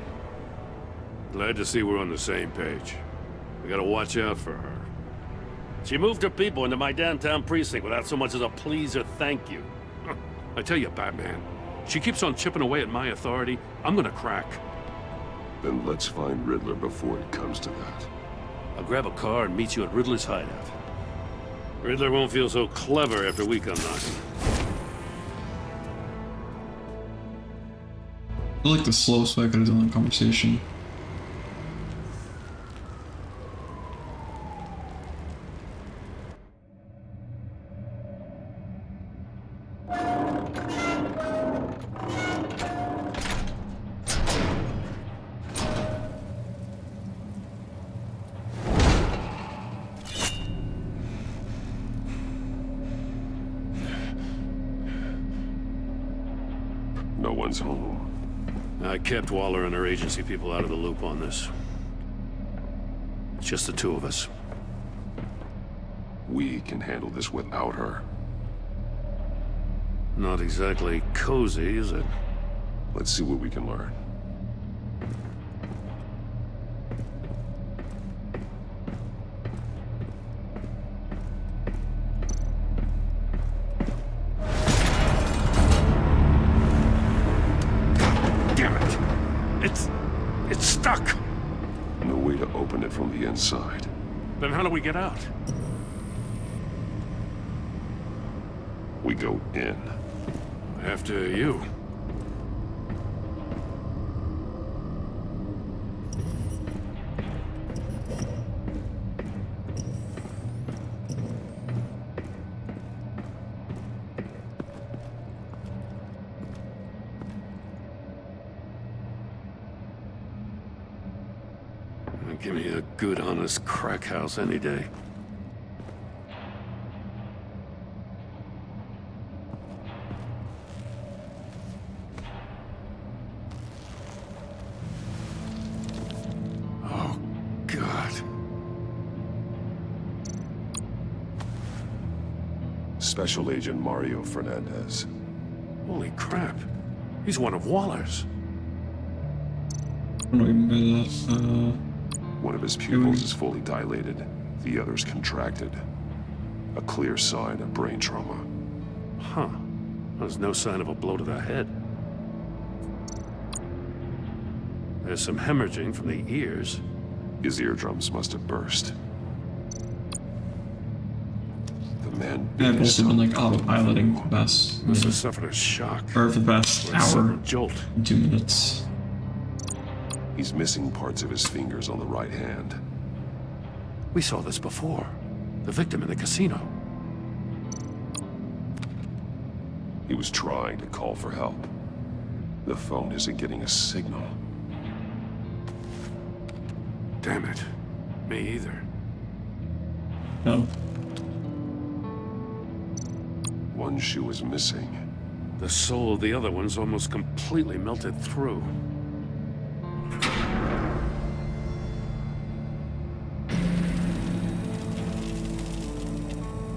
Glad to see we're on the same page. We gotta watch out for her. She moved her people into my downtown precinct without so much as a please or thank you. I tell you, Batman, she keeps on chipping away at my authority, I'm gonna crack. Then let's find Riddler before it comes to that. I'll grab a car and meet you at Riddler's hideout. Riddler won't feel so clever after we come knocking. I like the slowest way I could have done that conversation. everyone's home. I kept Waller and her agency people out of the loop on this. It's just the two of us. We can handle this without her. Not exactly cozy, is it? Let's see what we can learn. It's stuck! No way to open it from the inside. Then how do we get out? We go in. After you. Give me a good, honest crack house any day. Oh, God. Special Agent Mario Fernandez. Holy crap. He's one of Waller's. I don't know what you mean by that. One of his pupils is fully dilated. The other's contracted. A clear sign of brain trauma. Huh. There's no sign of a blow to the head. There's some hemorrhaging from the ears. His eardrums must have burst. The man... Yeah, I've also been like autopiloting the best. Must have suffered a shock. Or the best Or a hour. sudden jolt. And 2 minutes. He's missing parts of his fingers on the right hand. We saw this before. The victim in the casino. He was trying to call for help. The phone isn't getting a signal. Damn it. Me either. No. One shoe is missing. The sole of the other one's almost completely melted through.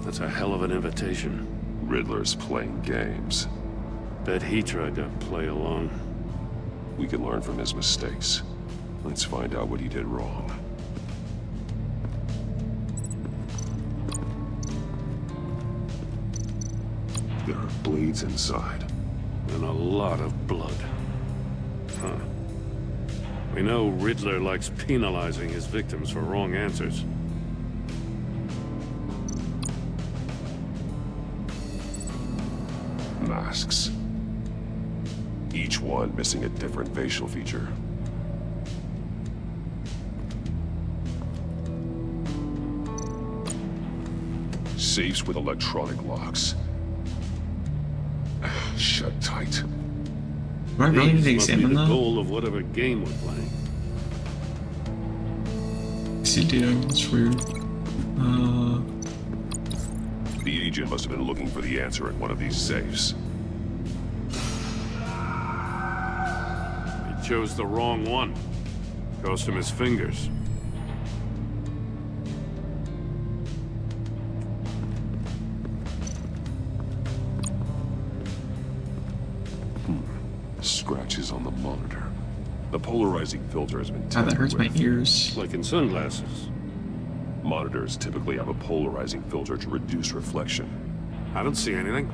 That's a hell of an invitation. Riddler's playing games. Bet he tried to play along. We can learn from his mistakes. Let's find out what he did wrong. There are bleeds inside. And a lot of blood. Huh. We know Riddler likes penalizing his victims for wrong answers. Masks. Each one missing a different facial feature. Safes with electronic locks. Shut tight. Do I really need to Must be examine the that? goal of whatever game we're playing. CDO, that's weird. The agent must have been looking for the answer in one of these safes. He chose the wrong one. Cost him his fingers. Scratches on the monitor. The polarizing filter has been God, that hurts my tampered ears. Like in sunglasses. with. Monitors typically have a polarizing filter to reduce reflection. I don't see anything.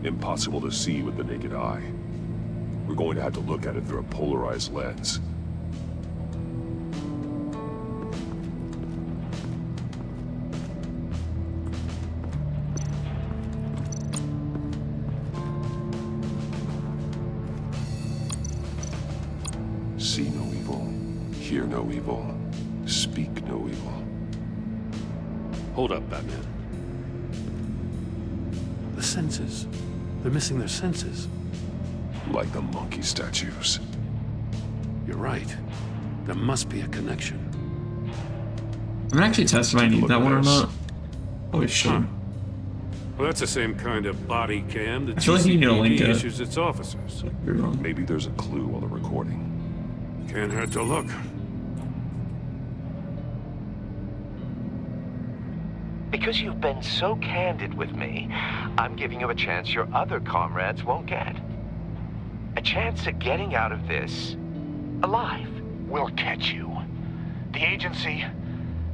Impossible to see with the naked eye. We're going to have to look at it through a polarized lens. See no evil, hear no evil, speak no evil. Hold up, Batman. The senses. They're missing their senses. Like the monkey statues. You're right. There must be a connection. I'm gonna actually test if I need that one or not. Holy shit. Well, that's the same kind of body cam that I feel like you need to link GCPD it. issues its officers. Maybe there's a clue on the recording. Can't hurt to look. Because you've been so candid with me, I'm giving you a chance your other comrades won't get. A chance at getting out of this alive. We'll catch you. The agency,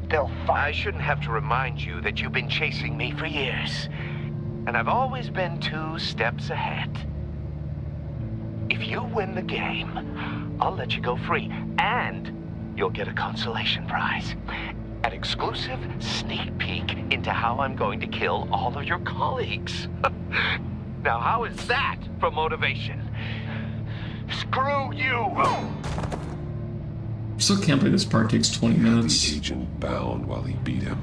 they'll I shouldn't have to remind you that you've been chasing me for years. And I've always been 2 steps ahead. If you win the game, I'll let you go free. And you'll get a consolation prize. An exclusive sneak peek into how I'm going to kill all of your colleagues. Now, how is that for motivation? Screw you! Still can't believe this part takes 20 minutes. The agent bound while he beat him.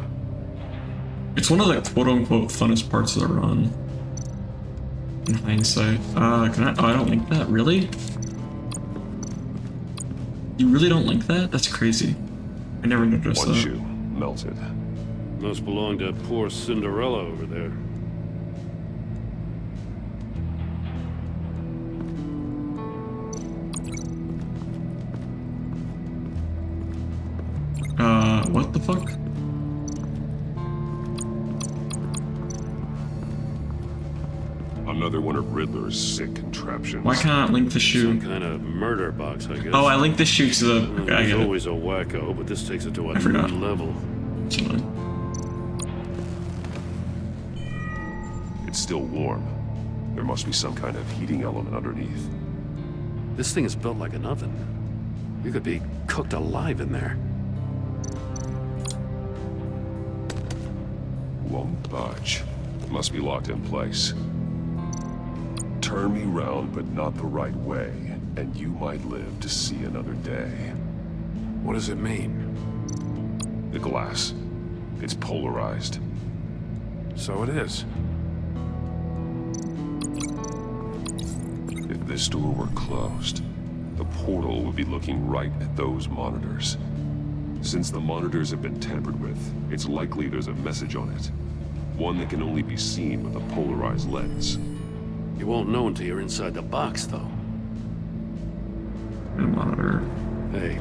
It's one of the quote-unquote funnest parts of the run. In hindsight. Can I? Oh, I don't link that. Really? You really don't link that? That's crazy. I never noticed One that. shoe melted. Must belong to poor Cinderella over there. What the fuck? Another one of Riddler's sick contraptions. Why can't I link the shoe? Some kind of murder box, I guess. Oh, I linked the shoe to the... Okay, I There's get it. always a wacko, but this takes it to a new forgot. level. It's still warm. There must be some kind of heating element underneath. This thing is built like an oven. You could be cooked alive in there. Won't budge. Must be locked in place. Turn me round, but not the right way, and you might live to see another day. What does it mean? The glass. It's polarized. So it is. If this door were closed, the portal would be looking right at those monitors. Since the monitors have been tampered with, it's likely there's a message on it. One that can only be seen with a polarized lens. You won't know until you're inside the box, though. Monitor. Hey,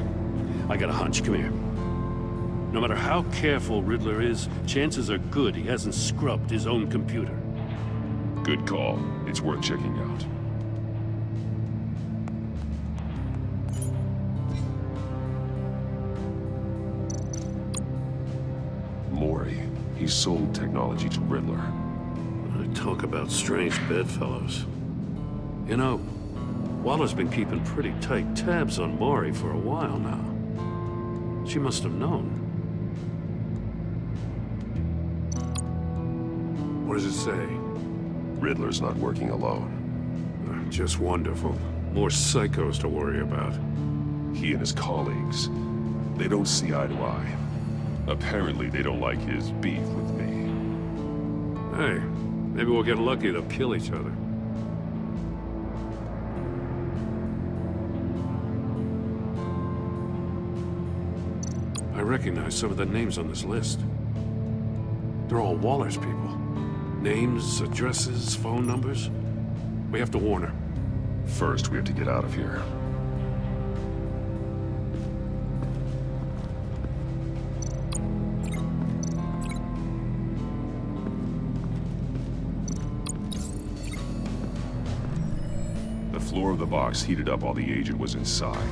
I got a hunch. Come here. No matter how careful Riddler is, chances are good he hasn't scrubbed his own computer. Good call. It's worth checking out. Mori. He sold technology to Riddler. Talk about strange bedfellows. You know, Waller's been keeping pretty tight tabs on Mori for a while now. She must have known. What does it say? Riddler's not working alone. Just wonderful. More psychos to worry about. He and his colleagues, they don't see eye to eye. Apparently, they don't like his beef with me. Hey, maybe we'll get lucky to kill each other. I recognize some of the names on this list. They're all Waller's people. Names, addresses, phone numbers. We have to warn her. First, we have to get out of here. The floor of the box heated up while the agent was inside.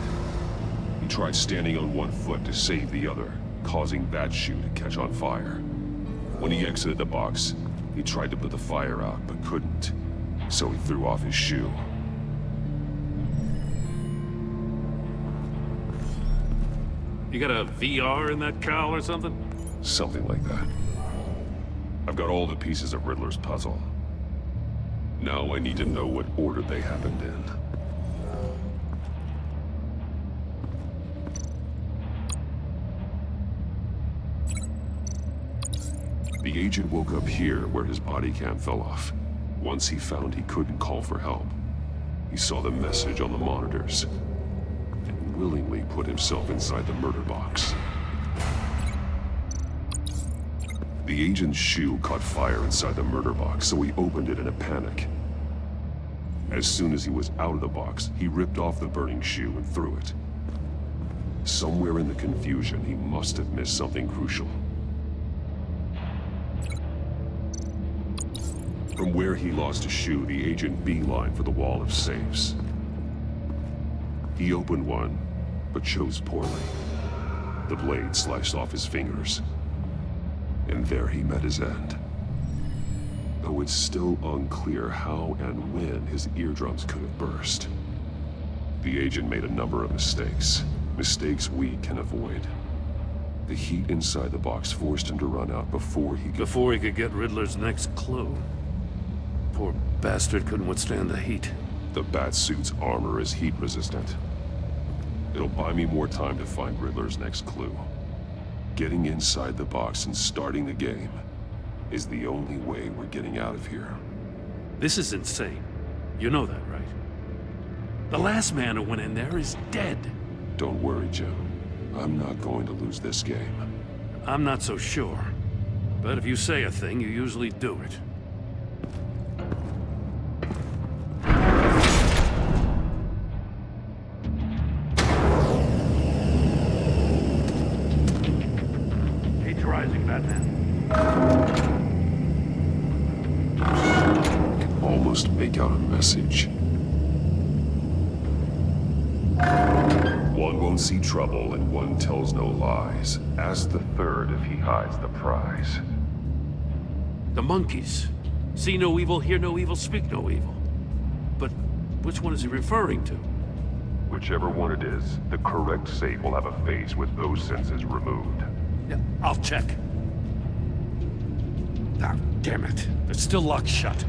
He tried standing on one foot to save the other, causing that shoe to catch on fire. When he exited the box, he tried to put the fire out, but couldn't. So he threw off his shoe. You got a VR in that cowl or something? Something like that. I've got all the pieces of Riddler's puzzle. Now I need to know what order they happened in. The agent woke up here where his body cam fell off. Once he found he couldn't call for help, he saw the message on the monitors and willingly put himself inside the murder box. The agent's shoe caught fire inside the murder box, so he opened it in a panic. As soon as he was out of the box, he ripped off the burning shoe and threw it. Somewhere in the confusion, he must have missed something crucial. From where he lost a shoe, the agent beelined for the wall of safes. He opened one, but chose poorly. The blade sliced off his fingers. And there he met his end. Though it's still unclear how and when his eardrums could have burst. The agent made a number of mistakes. Mistakes we can avoid. The heat inside the box forced him to run out before he could get Riddler's next clue. Poor bastard couldn't withstand the heat. The Batsuit's armor is heat resistant. It'll buy me more time to find Riddler's next clue. Getting inside the box and starting the game is the only way we're getting out of here. This is insane. You know that, right? The last man who went in there is dead. Don't worry, Jim. I'm not going to lose this game. I'm not so sure. But if you say a thing, you usually do it. Heat's rising, Batman. Almost make out a message. One won't see trouble and one tells no lies. Ask the third if he hides the prize. The monkeys. See no evil, hear no evil, speak no evil. But which one is he referring to? Whichever one it is, the correct safe will have a face with those senses removed. Yeah, I'll check. Ah, damn it. They're still locked shut.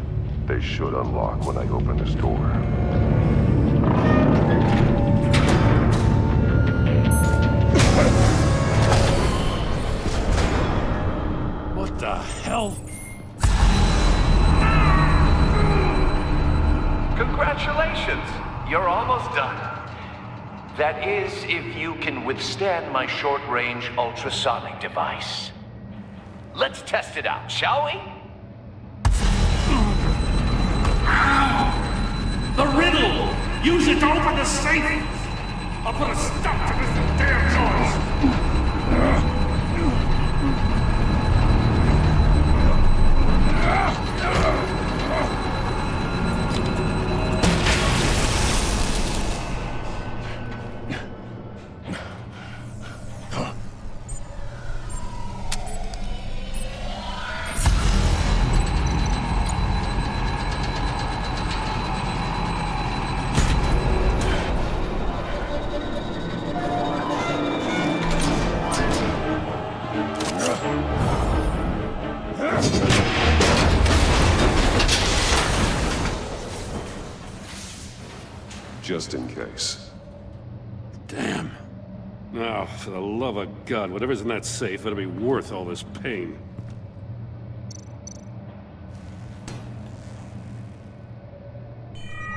They should unlock when I open this door. What the hell? Congratulations! You're almost done. That is, if you can withstand my short-range ultrasonic device. Let's test it out, shall we? The riddle! Use it to open the safe! I'll put a stop to this damn noise! Just in case. Damn. Now, for the love of God, whatever's in that safe better be worth all this pain.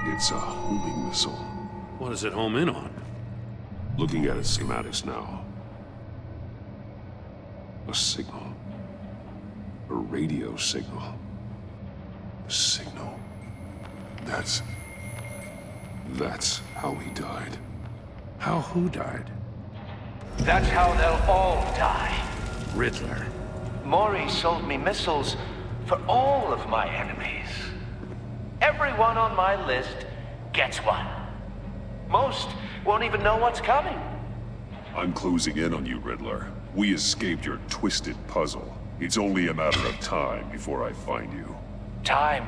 It's a homing missile. What does it home in on? Looking at its schematics now. A signal. A radio signal. A signal. That's how he died. How who died? That's how they'll all die. Riddler. Maury sold me missiles for all of my enemies. Everyone on my list gets one. Most won't even know what's coming. I'm closing in on you, Riddler. We escaped your twisted puzzle. It's only a matter of time before I find you. Time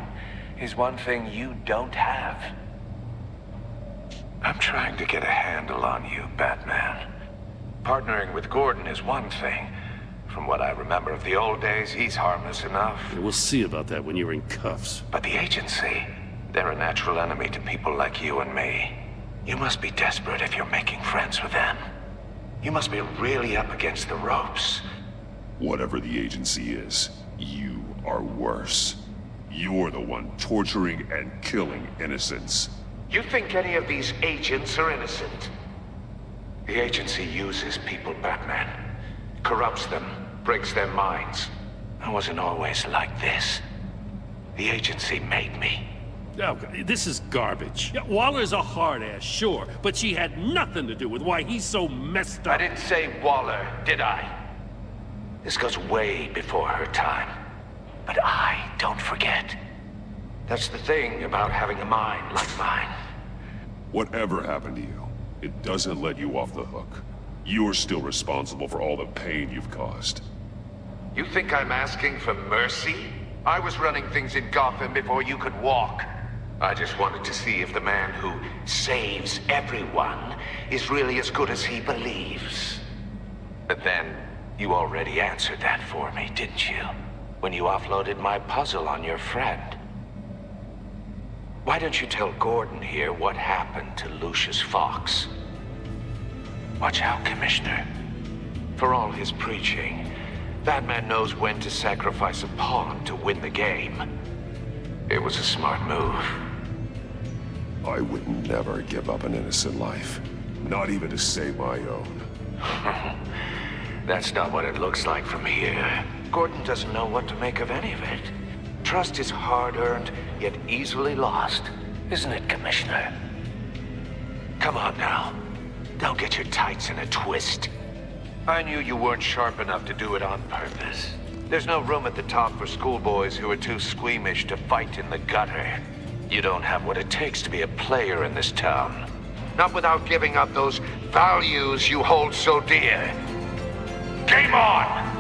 is one thing you don't have. I'm trying to get a handle on you, Batman. Partnering with Gordon is one thing. From what I remember of the old days, he's harmless enough. Yeah, we'll see about that when you're in cuffs. But the agency, they're a natural enemy to people like you and me. You must be desperate if you're making friends with them. You must be really up against the ropes. Whatever the agency is, you are worse. You're the one torturing and killing innocents. You think any of these agents are innocent? The agency uses people, Batman. Corrupts them, breaks their minds. I wasn't always like this. The agency made me. Oh, this is garbage. Yeah, Waller's a hard-ass, sure, but she had nothing to do with why he's so messed up. I didn't say Waller, did I? This goes way before her time. But I don't forget. That's the thing about having a mind like mine. Whatever happened to you, it doesn't let you off the hook. You're still responsible for all the pain you've caused. You think I'm asking for mercy? I was running things in Gotham before you could walk. I just wanted to see if the man who saves everyone is really as good as he believes. But then, you already answered that for me, didn't you? When you offloaded my puzzle on your friend. Why don't you tell Gordon here what happened to Lucius Fox? Watch out, Commissioner. For all his preaching, Batman knows when to sacrifice a pawn to win the game. It was a smart move. I would never give up an innocent life. Not even to save my own. That's not what it looks like from here. Gordon doesn't know what to make of any of it. Trust is hard-earned, yet easily lost. Isn't it, Commissioner? Come on now. Don't get your tights in a twist. I knew you weren't sharp enough to do it on purpose. There's no room at the top for schoolboys who are too squeamish to fight in the gutter. You don't have what it takes to be a player in this town. Not without giving up those values you hold so dear. Game on!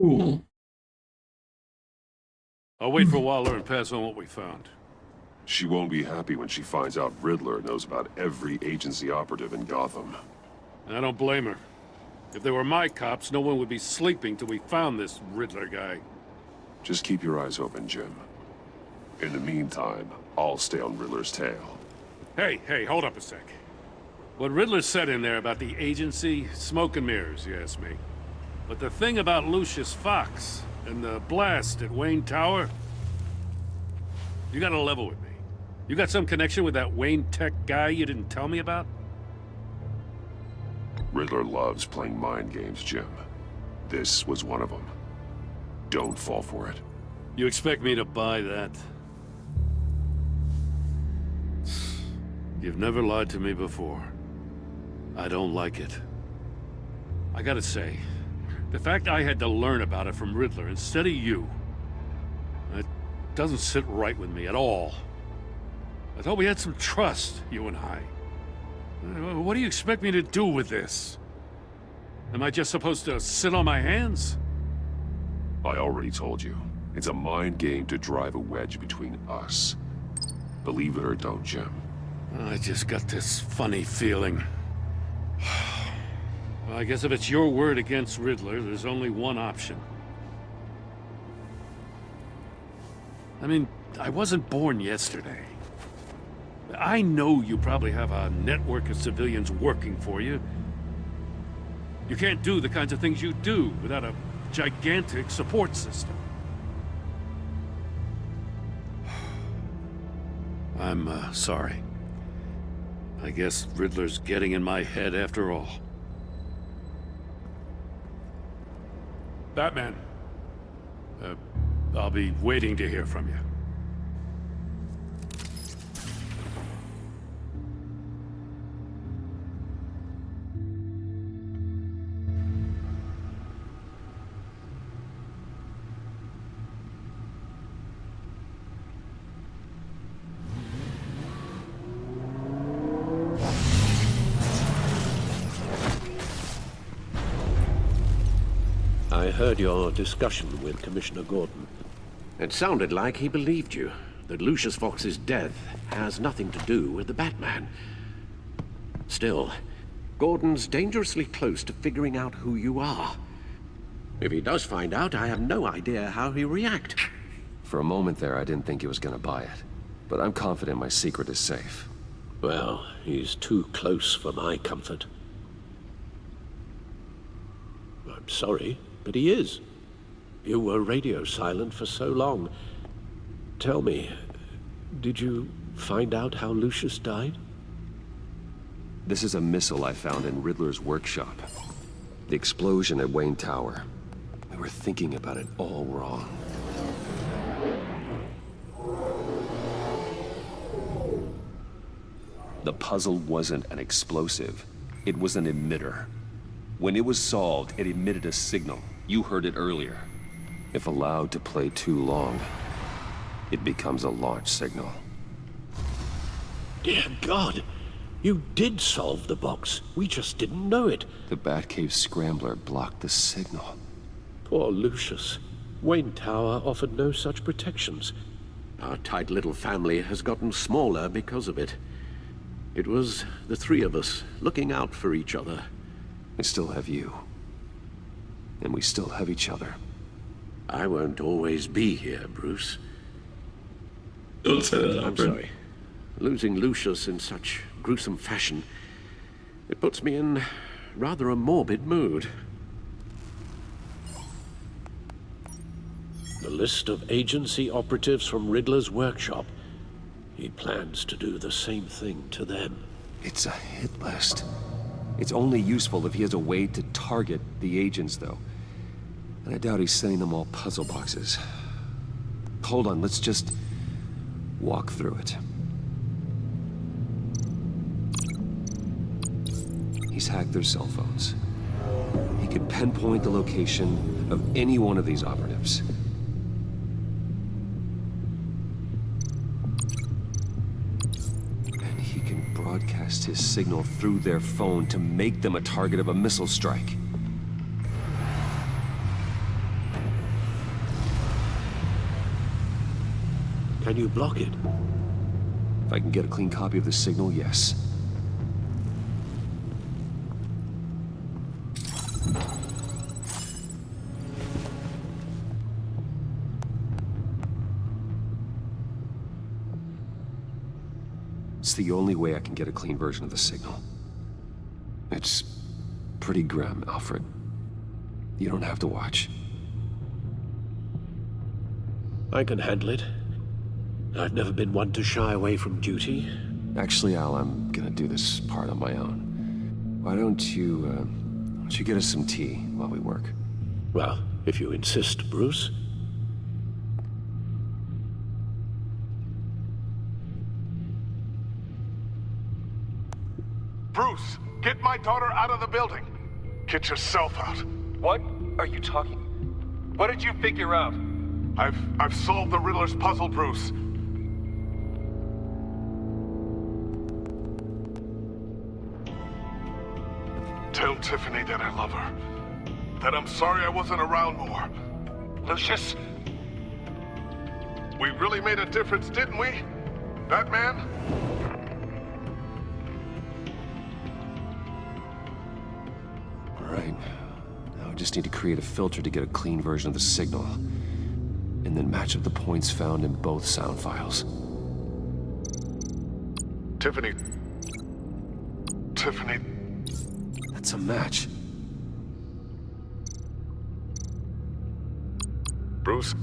Cool. I'll wait for Waller and pass on what we found. She won't be happy when she finds out Riddler knows about every agency operative in Gotham. I don't blame her. If they were my cops, no one would be sleeping till we found this Riddler guy. Just keep your eyes open, Jim. In the meantime, I'll stay on Riddler's tail. Hey, hold up a sec. What Riddler said in there about the agency, smoke and mirrors, you ask me. But the thing about Lucius Fox and the blast at Wayne Tower, you gotta level with me. You got some connection with that Wayne Tech guy you didn't tell me about? Riddler loves playing mind games, Jim. This was one of them. Don't fall for it. You expect me to buy that? You've never lied to me before. I don't like it. I gotta say, the fact I had to learn about it from Riddler instead of you, it doesn't sit right with me at all. I thought we had some trust, you and I. What do you expect me to do with this? Am I just supposed to sit on my hands? I already told you. It's a mind game to drive a wedge between us. Believe it or don't, Jim. I just got this funny feeling. Well, I guess if it's your word against Riddler, there's only one option. I mean, I wasn't born yesterday. I know you probably have a network of civilians working for you. You can't do the kinds of things you do without a gigantic support system. I'm sorry. I guess Riddler's getting in my head after all. Batman. I'll be waiting to hear from you. I heard your discussion with Commissioner Gordon. It sounded like he believed you, that Lucius Fox's death has nothing to do with the Batman. Still, Gordon's dangerously close to figuring out who you are. If he does find out, I have no idea how he'll react. For a moment there, I didn't think he was gonna buy it. But I'm confident my secret is safe. Well, he's too close for my comfort. I'm sorry, but he is. You were radio silent for so long. Tell me, did you find out how Lucius died? This is a missile I found in Riddler's workshop. The explosion at Wayne Tower. We were thinking about it all wrong. The puzzle wasn't an explosive. It was an emitter. When it was solved, it emitted a signal. You heard it earlier. If allowed to play too long, it becomes a launch signal. Dear God! You did solve the box. We just didn't know it. The Batcave scrambler blocked the signal. Poor Lucius. Wayne Tower offered no such protections. Our tight little family has gotten smaller because of it. It was the three of us looking out for each other. I still have you. And we still have each other. I won't always be here, Bruce. Don't say that, I'm sorry. Losing Lucius in such gruesome fashion, it puts me in rather a morbid mood. The list of agency operatives from Riddler's workshop. He plans to do the same thing to them. It's a hit list. It's only useful if he has a way to target the agents, though. And I doubt he's sending them all puzzle boxes. Hold on, let's just walk through it. He's hacked their cell phones. He could pinpoint the location of any one of these operatives. And he can broadcast his signal through their phone to make them a target of a missile strike. Can you block it? If I can get a clean copy of the signal, yes. It's the only way I can get a clean version of the signal. It's pretty grim, Alfred. You don't have to watch. I can handle it. I've never been one to shy away from duty. Actually, Al, I'm gonna do this part on my own. Why don't you get us some tea while we work? Well, if you insist, Bruce. Bruce, get my daughter out of the building. Get yourself out. What are you talking? What did you figure out? I've solved the Riddler's puzzle, Bruce. Tell Tiffany that I love her. That I'm sorry I wasn't around more. Lucius? We really made a difference, didn't we? Batman? All right. Now I just need to create a filter to get a clean version of the signal. And then match up the points found in both sound files. Tiffany. That's a match. Bruce?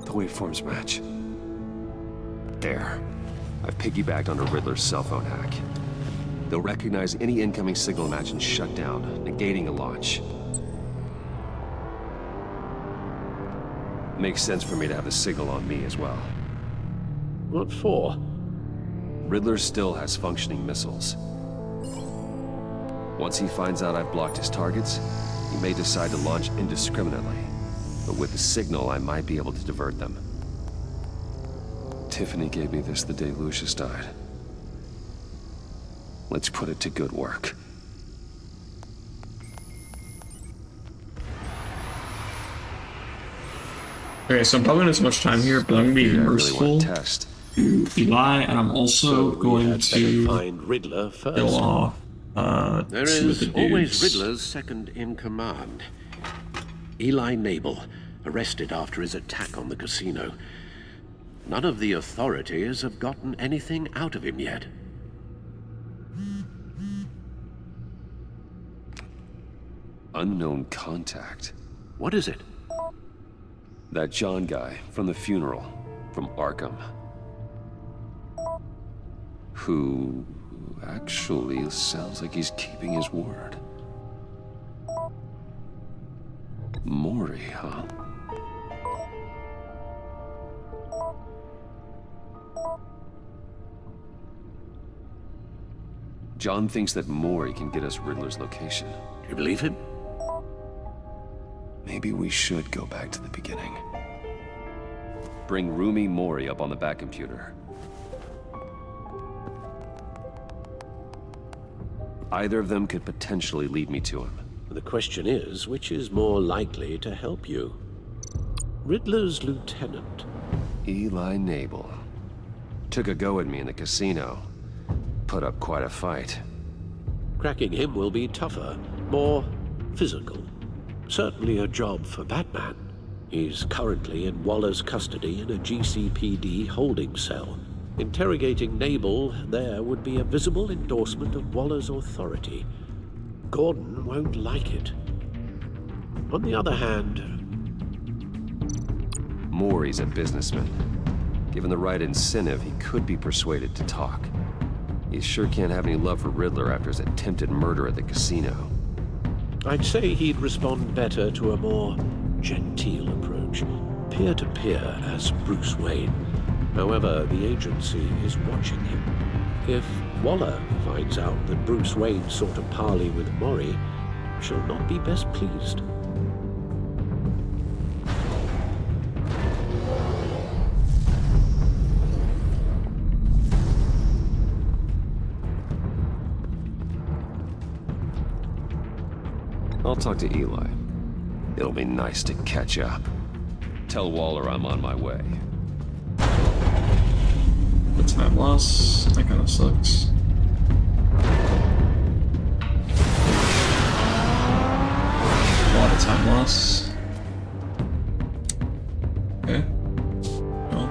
The waveforms match. There. I've piggybacked on a Riddler's cell phone hack. They'll recognize any incoming signal match and shut down, negating a launch. Makes sense for me to have the signal on me as well. What for? Riddler still has functioning missiles. Once he finds out I've blocked his targets, he may decide to launch indiscriminately. But with the signal, I might be able to divert them. Tiffany gave me this the day Lucius died. Let's put it to good work. Okay, so I'm probably not as much time here, but I'm gonna be merciful to Eli, and I'm also going to find Riddler first. kill off There two of the is always dudes. Riddler's second in command. Eli Nabel, arrested after his attack on the casino. None of the authorities have gotten anything out of him yet. Unknown contact. What is it? That John guy from the funeral, from Arkham. Who actually sounds like he's keeping his word. Maury, huh? John thinks that Maury can get us Riddler's location. Do you believe him? Maybe we should go back to the beginning. Bring Rumi Maury up on the back computer. Either of them could potentially lead me to him. The question is, which is more likely to help you? Riddler's lieutenant. Eli Nabel. Took a go at me in the casino. Put up quite a fight. Cracking him will be tougher, more physical. Certainly a job for Batman. He's currently in Waller's custody in a GCPD holding cell. Interrogating Nabel there would be a visible endorsement of Waller's authority. Gordon won't like it. On the other hand... Maury's a businessman. Given the right incentive, he could be persuaded to talk. He sure can't have any love for Riddler after his attempted murder at the casino. I'd say he'd respond better to a more genteel approach, peer-to-peer as Bruce Wayne. However, the agency is watching him. If Waller finds out that Bruce Wayne sought a parley with Maury, she'll not be best pleased. I'll talk to Eli. It'll be nice to catch up. Tell Waller I'm on my way. The time loss, that kind of sucks. A lot of time loss. Okay. Well.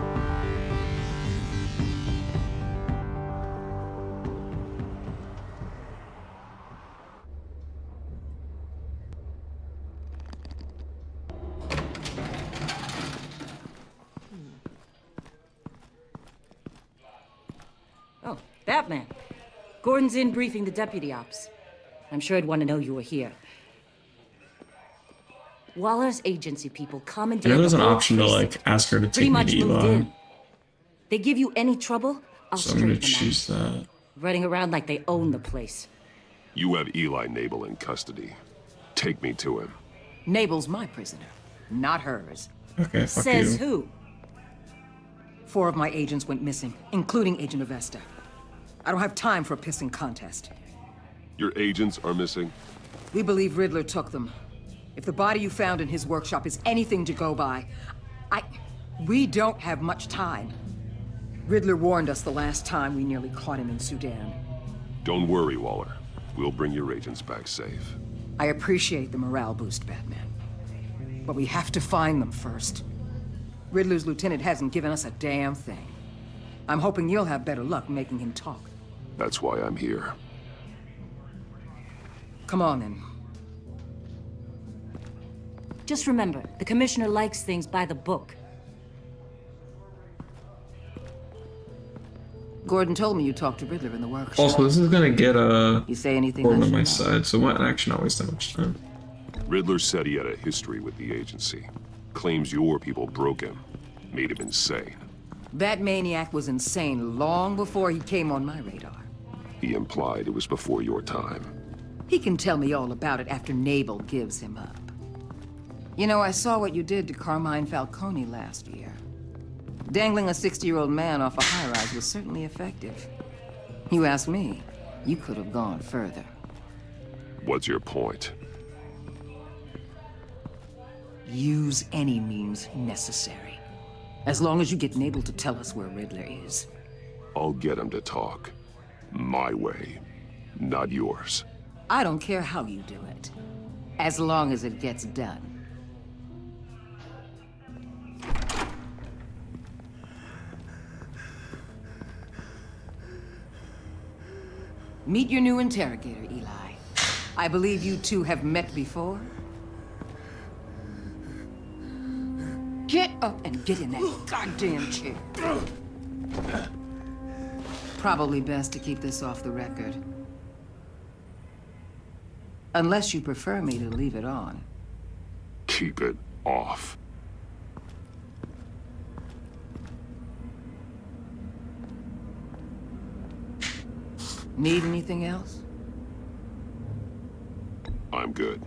Oh, Batman. Gordon's in briefing the deputy ops. I'm sure he'd want to know you were here. Waller's agency people commandeered There's an the whole option to like ask her to pretty take me much to moved Eli. in. They give you any trouble, I'll So I'm gonna straighten them choose out. that. Running around like they own the place. You have Eli Nabel in custody. Take me to him. Nabel's my prisoner, not hers. Okay, fuck Says you. who? 4 of my agents went missing, including Agent Avesta. I don't have time for a pissing contest. Your agents are missing? We believe Riddler took them. If the body you found in his workshop is anything to go by, we don't have much time. Riddler warned us the last time we nearly caught him in Sudan. Don't worry, Waller. We'll bring your agents back safe. I appreciate the morale boost, Batman. But we have to find them first. Riddler's lieutenant hasn't given us a damn thing. I'm hoping you'll have better luck making him talk. That's why I'm here. Come on, then. Just remember, the commissioner likes things by the book. Gordon told me you talked to Riddler in the workshop. Also, this is gonna get You say anything Gordon I on my should know? side, so why actually not waste that much time? Riddler said he had a history with the agency. Claims your people broke him. Made him insane. That maniac was insane long before he came on my radar. He implied it was before your time. He can tell me all about it after Nabel gives him up. You know, I saw what you did to Carmine Falcone last year. Dangling a 60-year-old man off a high-rise was certainly effective. You ask me, you could have gone further. What's your point? Use any means necessary. As long as you get Nabel to tell us where Riddler is. I'll get him to talk. My way, not yours. I don't care how you do it. As long as it gets done. Meet your new interrogator, Eli. I believe you two have met before? Get up and get in that goddamn chair. Probably best to keep this off the record. Unless you prefer me to leave it on. Keep it off. Need anything else? I'm good.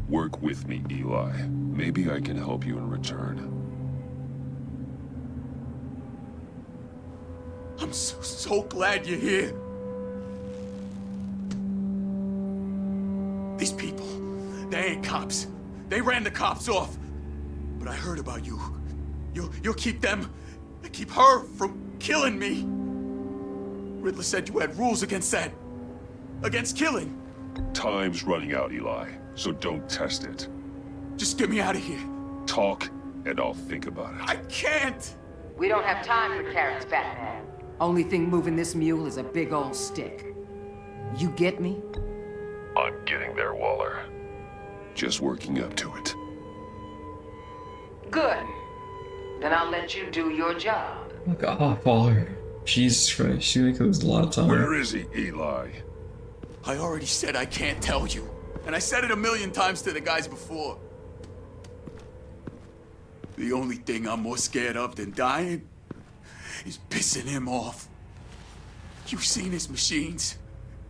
Work with me, Eli. Maybe I can help you in return. I'm so glad you're here. These people, they ain't cops. They ran the cops off. But I heard about you. You'll keep them, keep her from killing me. Riddler said you had rules against that. Against killing. Time's running out, Eli, so don't test it. Just get me out of here. Talk, and I'll think about it. I can't! We don't have time for carrots, Batman. Only thing moving this mule is a big old stick. You get me? I'm getting there, Waller. Just working up to it. Good. Then I'll let you do your job. Look off, Waller. Jesus Christ, she like lose a lot of time. Where is he, Eli? I already said I can't tell you. And I said it 1,000,000 times to the guys before. The only thing I'm more scared of than dying is pissing him off. You've seen his machines.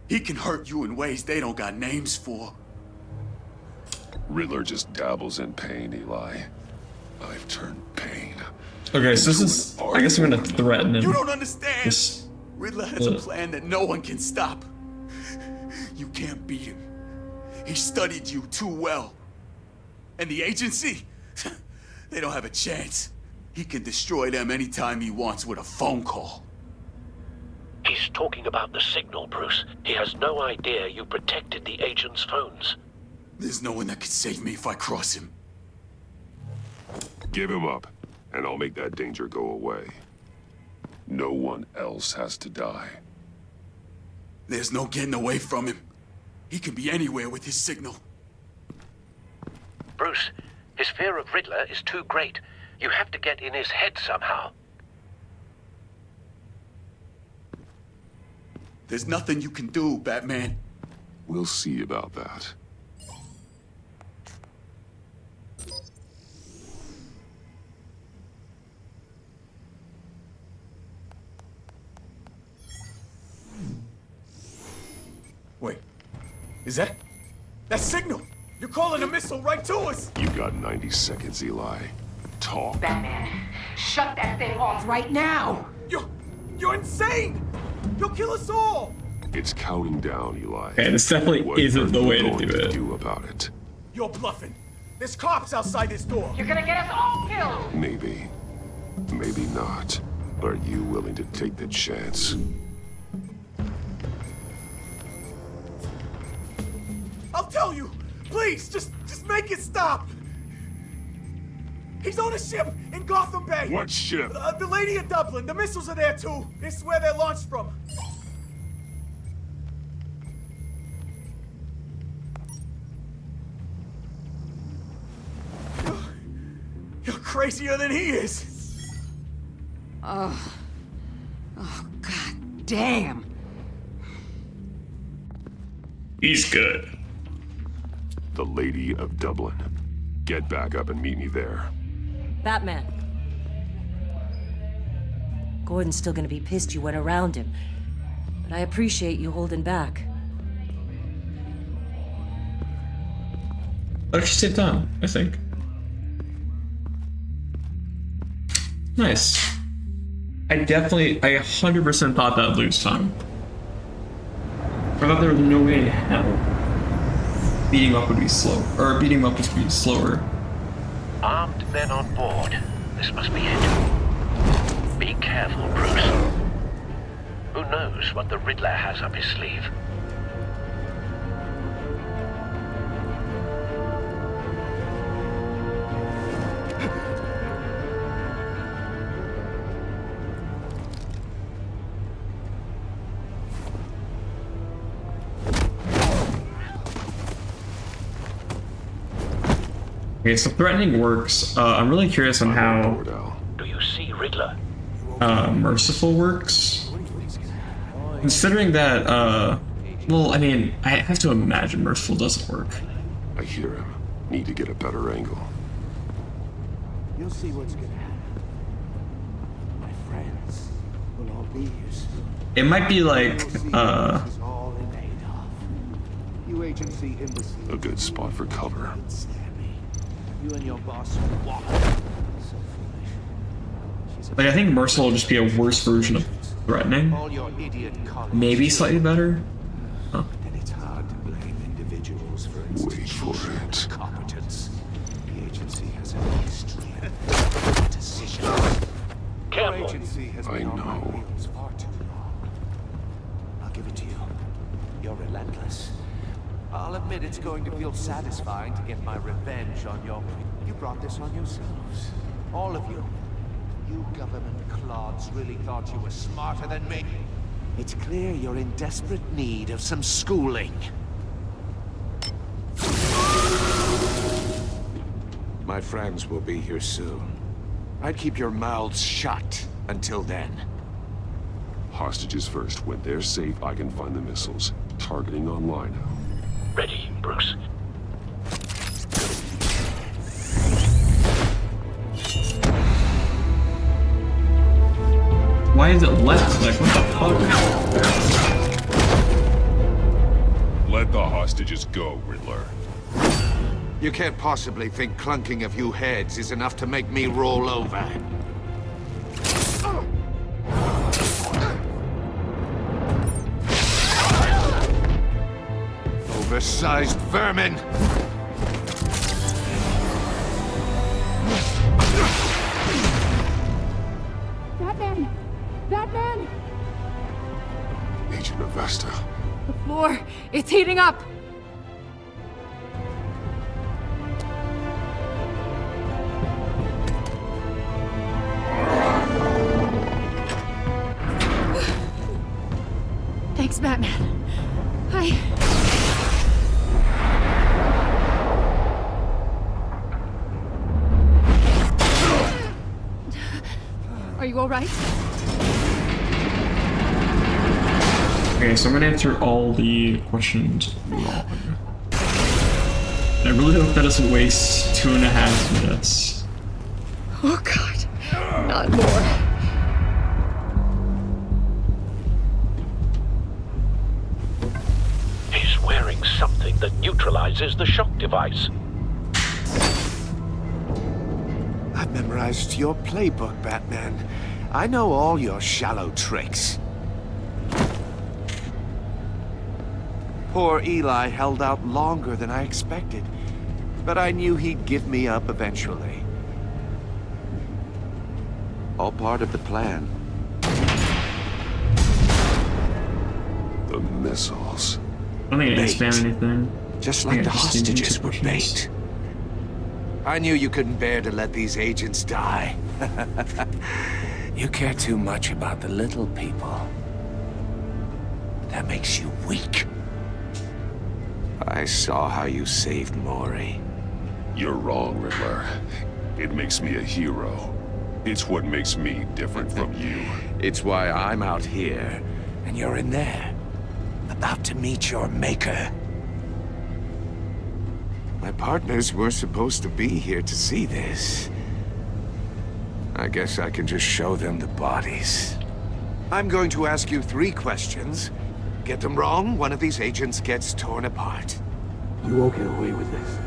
He can hurt you in ways they don't got names for. Riddler just dabbles in pain, Eli. I've turned pain. Okay, so this is... I guess I'm gonna threaten him. You don't understand. Riddler has a plan that no one can stop. You can't beat him. He studied you too well. And the agency? They don't have a chance. He can destroy them anytime he wants with a phone call. He's talking about the signal, Bruce. He has no idea you protected the agent's phones. There's no one that can save me if I cross him. Give him up, and I'll make that danger go away. No one else has to die. There's no getting away from him. He can be anywhere with his signal. Bruce, his fear of Riddler is too great. You have to get in his head somehow. There's nothing you can do, Batman. We'll see about that. Wait, is that signal? You're calling a missile right to us! You've got 90 seconds, Eli. Talk. Batman, shut that thing off right now! You're insane! You'll kill us all! It's counting down, Eli. Okay, this definitely isn't the way to do it. Do about it. You're bluffing. There's cops outside this door. You're gonna get us all killed! Maybe. Maybe not. Are you willing to take the chance? I'll tell you! Please, just make it stop! He's on a ship in Gotham Bay! What ship? The Lady of Dublin. The missiles are there too. This is where they're launched from. You're crazier than he is. Oh, god damn. He's good. The Lady of Dublin. Get back up and meet me there. Batman. Gordon's still gonna be pissed you went around him, but I appreciate you holding back. Actually saved time, I think. Nice. I 100% thought that would lose time. I thought there was no way in hell beating up would be slow, or beating him up would be slower. Armed men on board. This must be it. Be careful, Bruce. Who knows what the Riddler has up his sleeve? Okay, so threatening works. I'm really curious on how Do you see Riddler? merciful works. Considering that, well, I mean, I have to imagine merciful doesn't work. I hear him. Need to get a better angle. You'll see what's gonna happen. My friends will all be here soon. It might be like, You agency embassy. A good spot for cover. You and your boss walk. like I think merciful will just be a worse version of threatening. All your idiot colleagues. Maybe slightly better. Huh. And it's hard to blame individuals for institutional incompetence. The agency has a history of decisions. Careful. Your agency has been on my wheels far too long. I'll give it to you. You're relentless. I'll admit it's going to feel satisfying to get my revenge on your... You brought this on yourselves. All of you. You government clods really thought you were smarter than me. It's clear you're in desperate need of some schooling. My friends will be here soon. I'd keep your mouths shut until then. Hostages first. When they're safe, I can find the missiles. Targeting online now. Ready, Bruce. Why is it left? Like, what the fuck? Let the hostages go, Riddler. You can't possibly think clunking a few heads is enough to make me roll over. Oversized vermin! Batman! Batman! Agent Avesta. The floor, it's heating up! Thanks, Batman. Are you all right? Okay, so I'm gonna answer all the questions wrong. I really hope that doesn't waste 2.5 minutes. Oh God, not more. He's wearing something that neutralizes the shock device. I've memorized your playbook, Batman. I know all your shallow tricks. Poor Eli held out longer than I expected, but I knew he'd give me up eventually. All part of the plan. The missiles. I don't think I didn't spam anything. Just like the hostages were bait. I knew you couldn't bear to let these agents die. You care too much about the little people. That makes you weak. I saw how you saved Maury. You're wrong, Riddler. It makes me a hero. It's what makes me different from you. It's why I'm out here, and you're in there. About to meet your maker. My partners were supposed to be here to see this. I guess I can just show them the bodies. I'm going to ask you 3 questions. Get them wrong, one of these agents gets torn apart. You won't get away with this.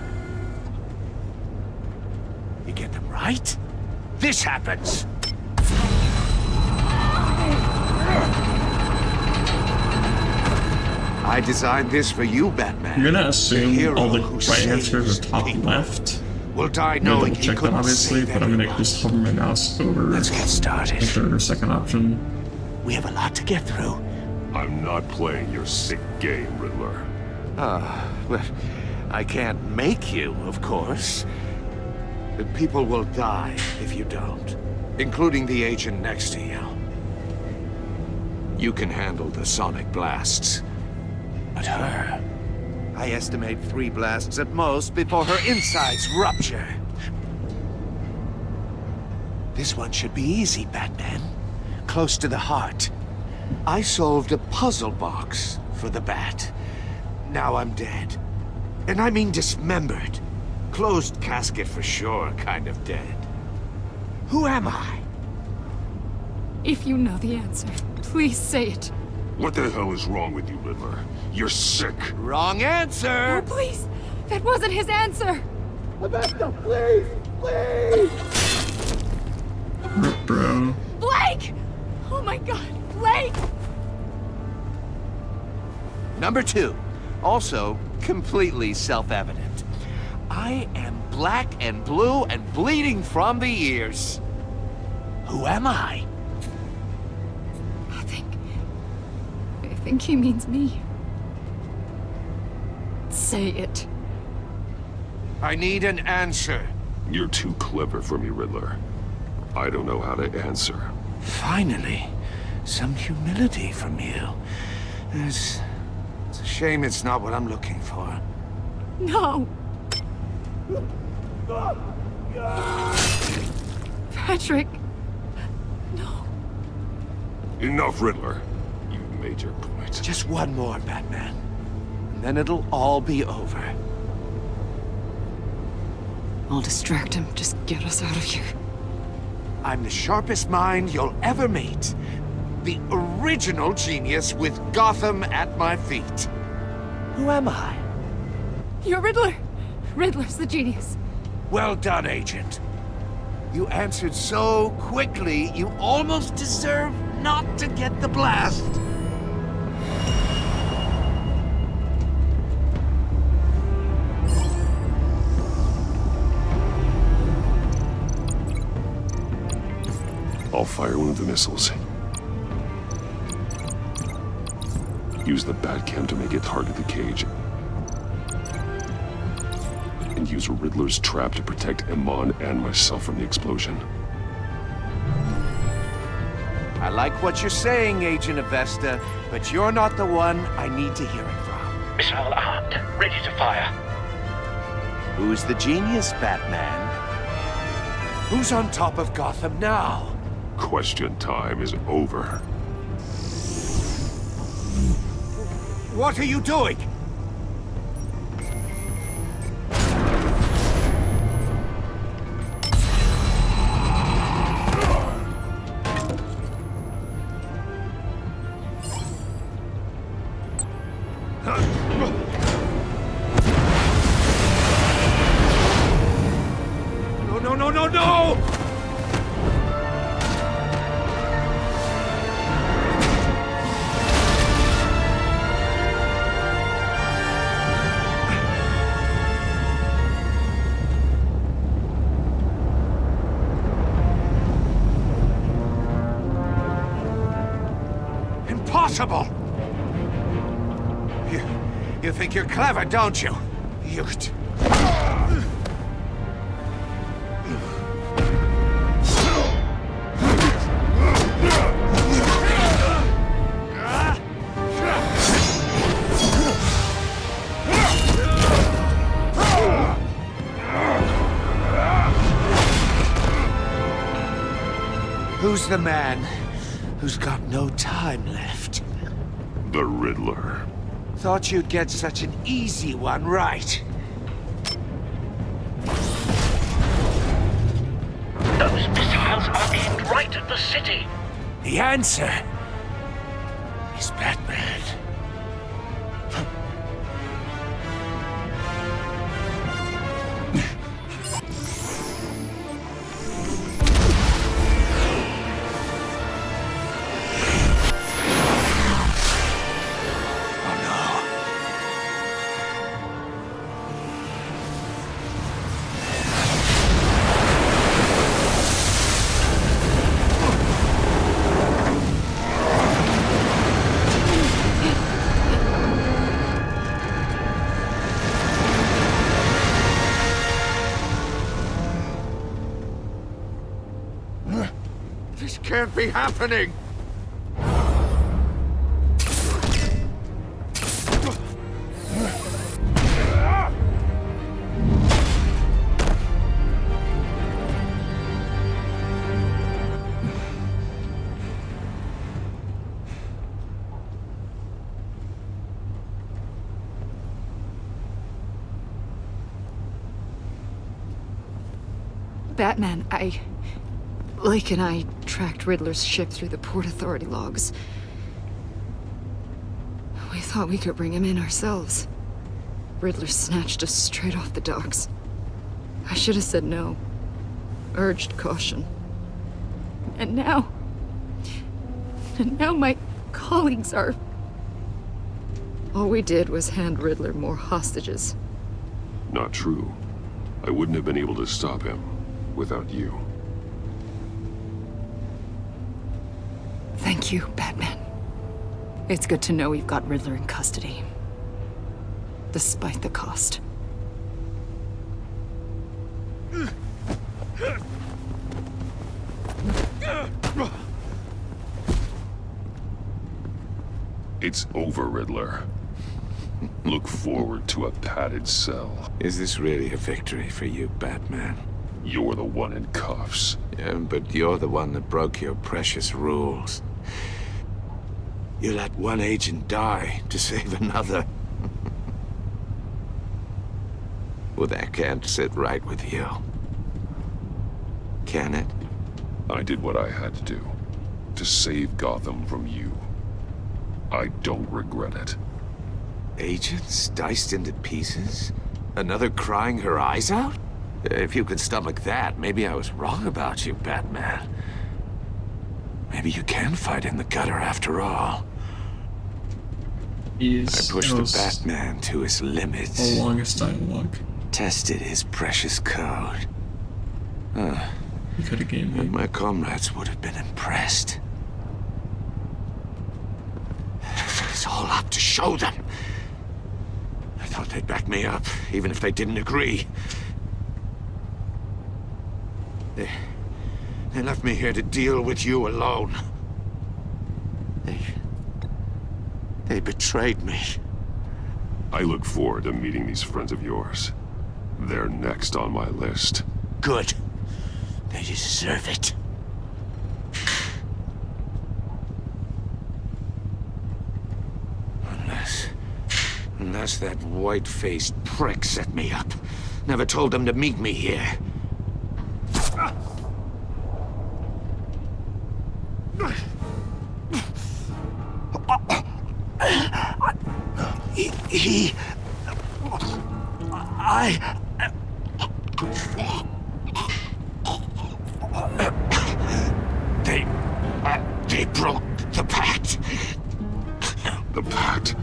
You get them right, this happens. I designed this for you, Batman. You're gonna assume all the right answers are top left. Will die I'm gonna knowing double he check that couldn't obviously, save but I'm gonna everyone. just hover my mouse over Let's get started. the third or second option. We have a lot to get through. I'm not playing your sick game, Riddler. Well, I can't make you, of course. But people will die if you don't, including the agent next to you. You can handle the sonic blasts, but her, I estimate 3 blasts at most before her insides rupture. This one should be easy, Batman. Close to the heart. I solved a puzzle box for the Bat. Now I'm dead. And I mean dismembered. Closed casket for sure, kind of dead. Who am I? If you know the answer, please say it. What the hell is wrong with you, Riddler? You're sick. Wrong answer! Oh, please! That wasn't his answer! Augusta, please! Please! Bro. Blake! Oh my god, Blake! Number 2. Also, completely self-evident. I am black and blue and bleeding from the ears. Who am I? I think he means me. Say it. I need an answer. You're too clever for me, Riddler. I don't know how to answer. Finally, some humility from you. It's a shame it's not what I'm looking for. No! Patrick! No. Enough, Riddler. You've made your point. Just one more, Batman. And then it'll all be over. I'll distract him. Just get us out of here. I'm the sharpest mind you'll ever meet. The original genius with Gotham at my feet. Who am I? You're Riddler! Riddler's the genius. Well done, Agent. You answered so quickly, you almost deserve not to get the blast. I'll fire one of the missiles. Use the Batcam to make it target the cage. And use Riddler's trap to protect Iman and myself from the explosion. I like what you're saying, Agent Avesta, but you're not the one I need to hear it from. Missile armed, ready to fire. Who's the genius, Batman? Who's on top of Gotham now? Question time is over. What are you doing? No! Impossible! You think you're clever, don't you? Who's the man who's got no time left? The Riddler. Thought you'd get such an easy one right. Those missiles are aimed right at the city. The answer is Batman. This can't be happening! Batman, Lake and I tracked Riddler's ship through the Port Authority logs. We thought we could bring him in ourselves. Riddler snatched us straight off the docks. I should have said no. Urged caution. And now my colleagues are... All we did was hand Riddler more hostages. Not true. I wouldn't have been able to stop him without you. Thank you, Batman. It's good to know we've got Riddler in custody. Despite the cost. It's over, Riddler. Look forward to a padded cell. Is this really a victory for you, Batman? You're the one in cuffs. Yeah, but you're the one that broke your precious rules. You let one agent die to save another. Well, that can't sit right with you. Can it? I did what I had to do. To save Gotham from you. I don't regret it. Agents diced into pieces? Another crying her eyes out? If you could stomach that, maybe I was wrong about you, Batman. Maybe you can fight in the gutter after all. I pushed the Batman to his limits. The longest dialogue. Tested his precious code. You could have gamed me. My comrades would have been impressed. It's all up to show them. I thought they'd back me up, even if they didn't agree. They left me here to deal with you alone. They betrayed me. I look forward to meeting these friends of yours. They're next on my list. Good. They deserve it. Unless that white-faced prick set me up. Never told them to meet me here. They broke the pact. The pact?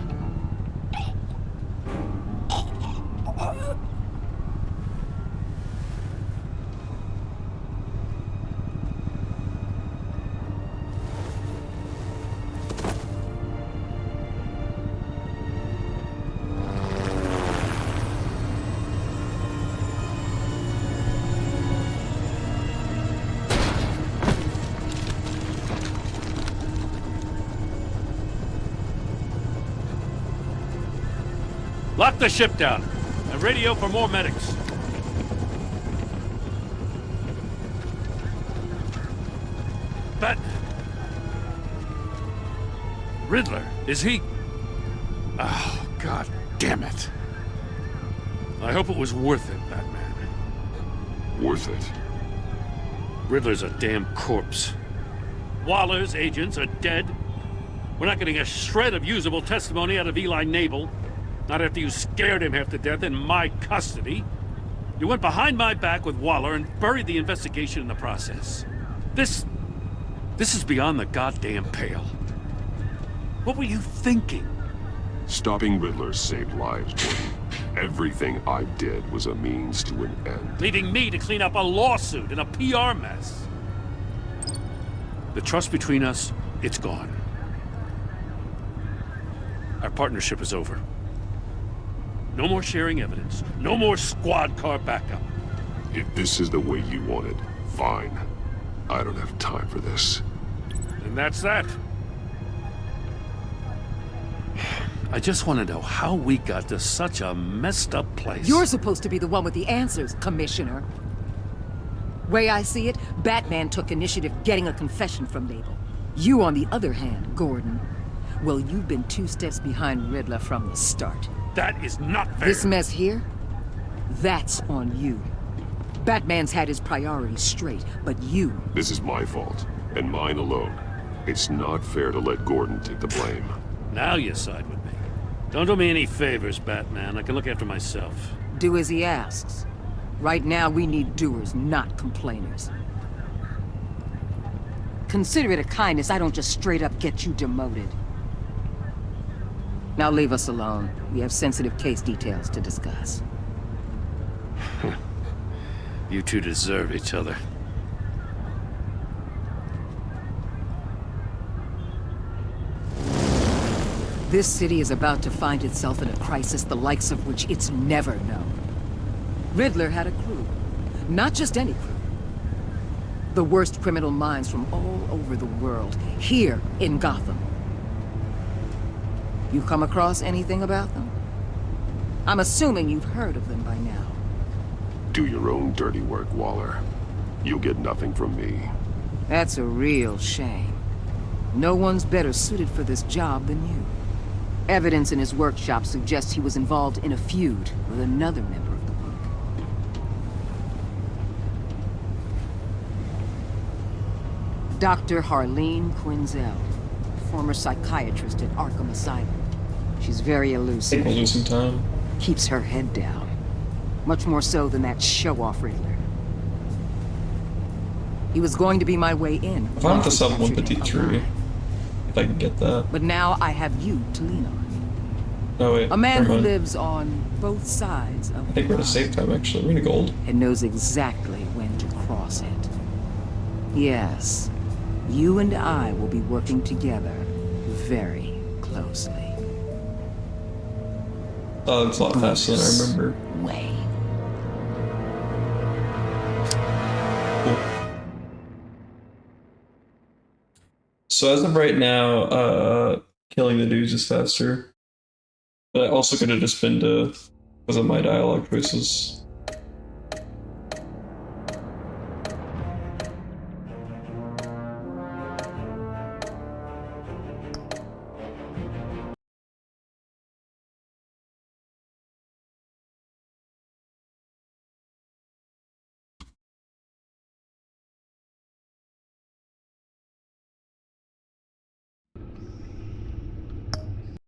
Lock the ship down and radio for more medics. Riddler, is he? Oh, God damn it. I hope it was worth it, Batman. Worth it? Riddler's a damn corpse. Waller's agents are dead. We're not getting a shred of usable testimony out of Eli Nabel. Not after you scared him half to death in my custody. You went behind my back with Waller and buried the investigation in the process. This is beyond the goddamn pale. What were you thinking? Stopping Riddler saved lives, Gordon. Everything I did was a means to an end. Leaving me to clean up a lawsuit and a PR mess. The trust between us, it's gone. Our partnership is over. No more sharing evidence. No more squad car backup. If this is the way you want it, fine. I don't have time for this. And that's that. I just want to know how we got to such a messed up place. You're supposed to be the one with the answers, Commissioner. Way I see it, Batman took initiative getting a confession from Nabel. You, on the other hand, Gordon, well, you've been 2 steps behind Riddler from the start. That is not fair. This mess here, that's on you. Batman's had his priorities straight, but you... This is my fault, and mine alone. It's not fair to let Gordon take the blame. Now you side with me. Don't do me any favors, Batman. I can look after myself. Do as he asks. Right now, we need doers, not complainers. Consider it a kindness I don't just straight up get you demoted. Now leave us alone. We have sensitive case details to discuss. You two deserve each other. This city is about to find itself in a crisis the likes of which it's never known. Riddler had a crew. Not just any crew. The worst criminal minds from all over the world, here in Gotham. You come across anything about them? I'm assuming you've heard of them by now. Do your own dirty work, Waller. You'll get nothing from me. That's a real shame. No one's better suited for this job than you. Evidence in his workshop suggests he was involved in a feud with another member of the group. Dr. Harleen Quinzel, former psychiatrist at Arkham Asylum. She's very elusive. We're losing time. Keeps her head down. Much more so than that show-off Riddler. He was going to be my way in. If I want to sub 153, if I can get that. But now I have you to lean on. Oh wait, A man never who mind. lives on both sides of I think we're in a safe time actually. We're in a gold. and knows exactly when to cross it. Yes, you and I will be working together very closely. Oh, it's a lot faster than I remember. Way. So as of right now, killing the dudes is faster. But I also could have just been to because of my dialogue choices.